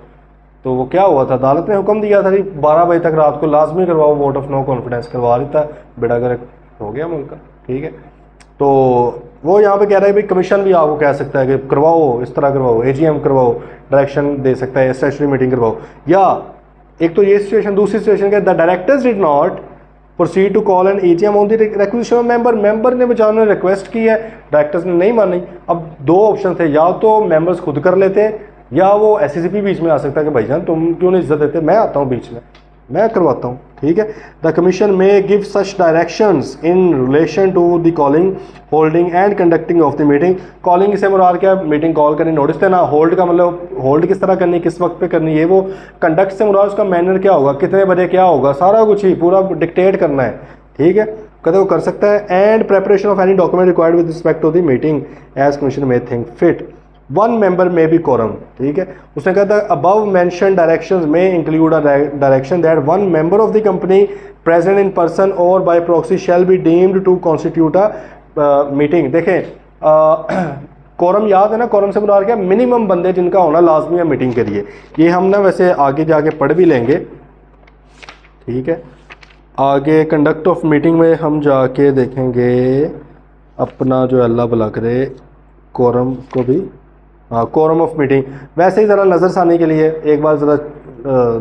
तो वो क्या हुआ था, अदालत ने हुक्म दिया था कि 12 बजे तक रात को लाजमी करवाओ, वोट ऑफ नो कॉन्फिडेंस करवा देता, बेड़ा गर्क हो गया मुल्क का। ठीक है, तो वो यहाँ पे कह रहा है भाई कमीशन भी आपको कह सकता है कि करवाओ, इस तरह करवाओ, एजीएम करवाओ, डायरेक्शन दे सकता है, स्टैट्यूटरी मीटिंग करवाओ। या एक तो ये सिचुएशन, दूसरी सिचुएशन क्या, the directors did not proceed to call an AGM on the request of member ने बेचारों ने रिक्वेस्ट की है, डायरेक्टर्स ने नहीं मानी। अब 2 ऑप्शन थे, या तो मेंबर्स खुद कर लेते या वो एससीसीपी बीच में आ सकता है कि भाईजान तुम क्यों नहीं इज्जत देते, मैं आता हूँ बीच में, मैं करवाता हूँ। ठीक है, the commission may give such directions in relation to the calling, holding and conducting of the meeting. Calling से मुराद क्या, मीटिंग कॉल करनी, नोटिस देना। होल्ड का मतलब होल्ड किस तरह करनी, किस वक्त पे करनी है वो। कंडक्ट से मुराद उसका मैनर क्या होगा, कितने बजे क्या होगा, सारा कुछ ही पूरा डिक्टेट करना है। ठीक है, कहते वो कर सकता है। And preparation of any document required with respect to the meeting as commission may think fit. One member may be quorum. ठीक है, उसने कहा था above mention directions may include a direction that one member of the company present in person or by proxy shall be deemed to constitute a meeting. देखें quorum याद है ना, quorum से मुराद क्या, मिनिमम बंदे जिनका होना लाजमी है मीटिंग के लिए। ये हम ना वैसे आगे जाके पढ़ भी लेंगे। ठीक है, आगे कंडक्ट ऑफ मीटिंग में हम जाके देखेंगे अपना जो अल्लाह भला करे कोरम को भी, हाँ कोरम ऑफ मीटिंग। वैसे ही ज़रा नज़र सानी के लिए एक बार ज़रा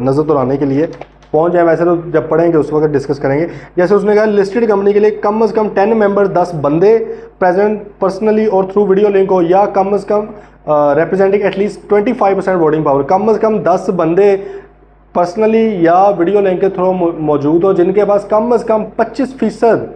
नज़र दोहराने के लिए पहुंच जाए, वैसे तो जब पढ़ेंगे उस वक्त डिस्कस करेंगे। जैसे उसने कहा लिस्टेड कंपनी के लिए कम से कम 10 मेंबर 10 बंदे प्रेजेंट पर्सनली और थ्रू वीडियो लिंक हो, या कम से कम रिप्रेजेंटिंग एटलीस्ट 25% वोटिंग पावर। कम से कम 10 बंदे पर्सनली या वीडियो लिंक के थ्रू मौजूद हो जिनके पास कम से कम 25%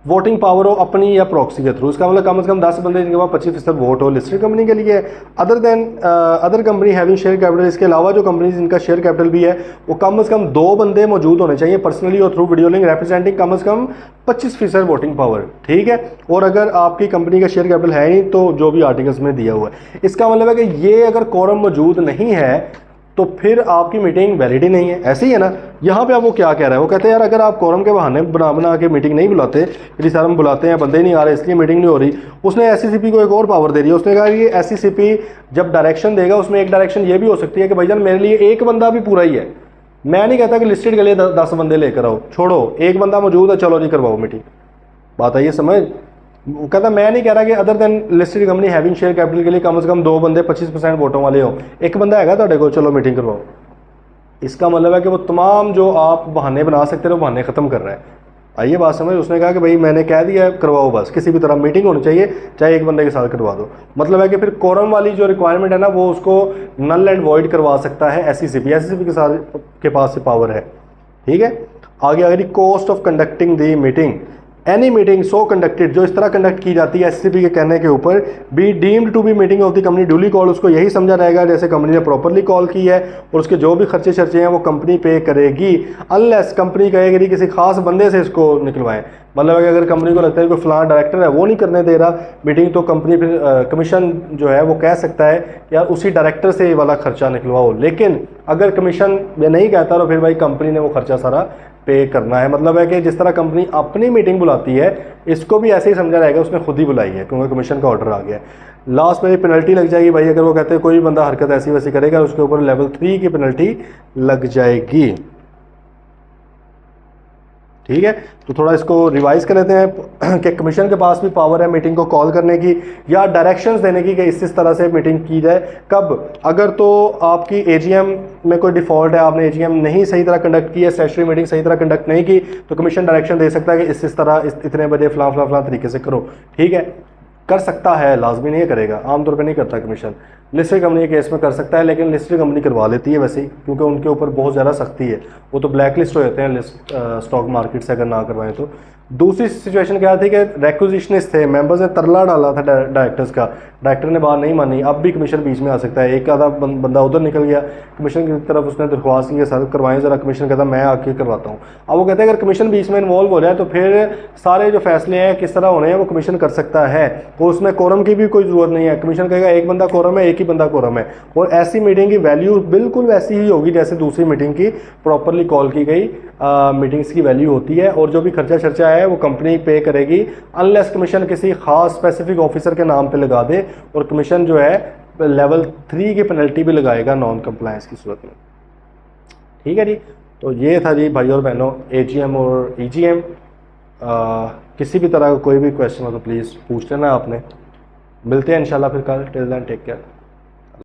वोटिंग पावर हो अपनी या प्रॉक्सी के थ्रू। इसका मतलब कम से कम 10 बंदे जिनके पास 25% वोट हो लिस्टेड कंपनी के लिए। Other company having share capital, इसके अलावा जो कंपनी जिनका शेयर कैपिटल भी है वो कम से कम 2 बंदे मौजूद होने चाहिए पर्सनली और थ्रू वीडियो लिंक, रिप्रेजेंटिंग कम से कम 25% वोटिंग पावर। ठीक है, और अगर आपकी कंपनी का शेयर कैपिटल है नहीं तो जो भी आर्टिकल्स में दिया हुआ है। इसका मतलब है कि ये अगर कोरम मौजूद नहीं है तो फिर आपकी मीटिंग वैलिड ही नहीं है। ऐसे ही है ना, यहाँ पे अब वो क्या कह रहा है, वो कहते हैं यार अगर आप कोरम के बहाने बना के मीटिंग नहीं बुलाते, यदि सर हम बुलाते हैं बंदे ही नहीं आ रहे इसलिए मीटिंग नहीं हो रही। उसने एससीसीपी को एक और पावर दे दी है। उसने कहा ये एससीसीपी जब डायरेक्शन देगा उसमें एक डायरेक्शन ये भी हो सकती है कि भाईजान मेरे लिए एक बंदा भी पूरा ही है, मैं नहीं कहता कि लिस्टेड के लिए 10 बंदे लेकर आओ, छोड़ो एक बंदा मौजूद है, चलो जी करवाओ मीटिंग। बात आइए समझ। वो कहता मैं नहीं कह रहा कि other than listed company having share capital के लिए कम से कम 2 बंदे 25% वोटों वाले हो, एक बंदा हैगा तो देखो चलो मीटिंग करवाओ। इसका मतलब है कि वो तमाम जो आप बहाने बना सकते हो बहाने ख़त्म कर रहा है। आइए बात समझ। उसने कहा कि भाई मैंने कह दिया करवाओ, बस किसी भी तरह मीटिंग होनी चाहिए, चाहे एक बंदे के साथ करवा दो। मतलब है कि फिर कोरम वाली जो रिक्वायरमेंट है ना वो उसको नल एंड वॉइड करवा सकता है एससीसीपी के पास से पावर है। ठीक है, आगे अगर cost of conducting the meeting, any meeting so conducted, जो इस तरह कंडक्ट की जाती है एससीपी के कहने के ऊपर, be deemed to be meeting of the company duly call, उसको यही समझा रहेगा जैसे कंपनी ने प्रॉपरली कॉल की है, और उसके जो भी खर्चे शर्चे हैं वो कंपनी पे करेगी, अनलेस कंपनी कहेगी किसी खास बंदे से इसको निकलवाएं। मतलब अगर कंपनी को लगता है कोई फलाना डायरेक्टर है वो नहीं करने दे रहा मीटिंग, तो कंपनी फिर कमीशन जो है वो कह सकता है कि यार उसी डायरेक्टर से ये वाला खर्चा निकलवाओ। लेकिन अगर कमीशन ये नहीं कहता तो फिर भाई कंपनी ने वो खर्चा सारा पे करना है। मतलब है कि जिस तरह कंपनी अपनी मीटिंग बुलाती है, इसको भी ऐसे ही समझा जाएगा उसने खुद ही बुलाई है, क्योंकि कमीशन का ऑर्डर आ गया है। लास्ट में पेनल्टी लग जाएगी भाई, अगर वो कहते हैं कोई बंदा हरकत ऐसी वैसी करेगा उसके ऊपर लेवल 3 की पेनल्टी लग जाएगी। ठीक है, तो थोड़ा इसको रिवाइज कर लेते हैं कि कमीशन के पास भी पावर है मीटिंग को कॉल करने की या डायरेक्शंस देने की कि इस तरह से मीटिंग की जाए। कब? अगर तो आपकी एजीएम में कोई डिफॉल्ट है, आपने एजीएम नहीं सही तरह कंडक्ट की है, स्टैट्यूटरी मीटिंग सही तरह कंडक्ट नहीं की, तो कमीशन डायरेक्शन दे सकता है कि इस तरह इतने बजे फलां तरीके से करो। ठीक है, कर सकता है, लाजमी नहीं करेगा, आमतौर पर नहीं करता कमीशन। लिस्टेड कंपनी के केस में कर सकता है, लेकिन लिस्टेड कंपनी करवा लेती है वैसे ही, क्योंकि उनके ऊपर बहुत ज़्यादा सख्ती है, वो तो ब्लैक लिस्ट हो जाते हैं स्टॉक मार्केट से अगर ना करवाएं तो। दूसरी सिचुएशन क्या थी कि रेक्विजिशनिस्ट थे, मेंबर्स ने तरला डाला था डायरेक्टर्स का, डायरेक्टर ने बात नहीं मानी, अब भी कमीशन बीच में आ सकता है। एक आधा बंदा उधर निकल गया कमीशन की तरफ, उसने दरख्वास्त की सर करवाएं ज़रा, कमीशन कहता मैं आके करवाता हूँ। अब वो कहते हैं अगर कमीशन बीच में इन्वॉल्व हो जाए तो फिर सारे जो फैसले हैं किस तरह होने हैं वो कमीशन कर सकता है, तो उसमें कोरम की भी कोई ज़रूरत नहीं है। कमीशन कहेगा एक बंदा कोरम है, एक ही बंदा कोरम है, और ऐसी मीटिंग की वैल्यू बिल्कुल वैसी ही होगी जैसे दूसरी मीटिंग की प्रॉपरली कॉल की गई मीटिंग्स की वैल्यू होती है, और जो भी खर्चा चर्चा है वो कंपनी पे करेगी, अनलेस कमीशन किसी खास स्पेसिफिक ऑफिसर के नाम पे लगा दे, और कमीशन जो है लेवल 3 की पेनल्टी भी लगाएगा नॉन कंप्लायंस की सूरत में। ठीक है जी, तो ये था जी भाई और बहनों एजीएम और ईजीएम। किसी भी तरह का कोई भी क्वेश्चन हो तो प्लीज़ पूछ लेना आपने। मिलते हैं इंशाल्लाह फिर कल। Till then take care.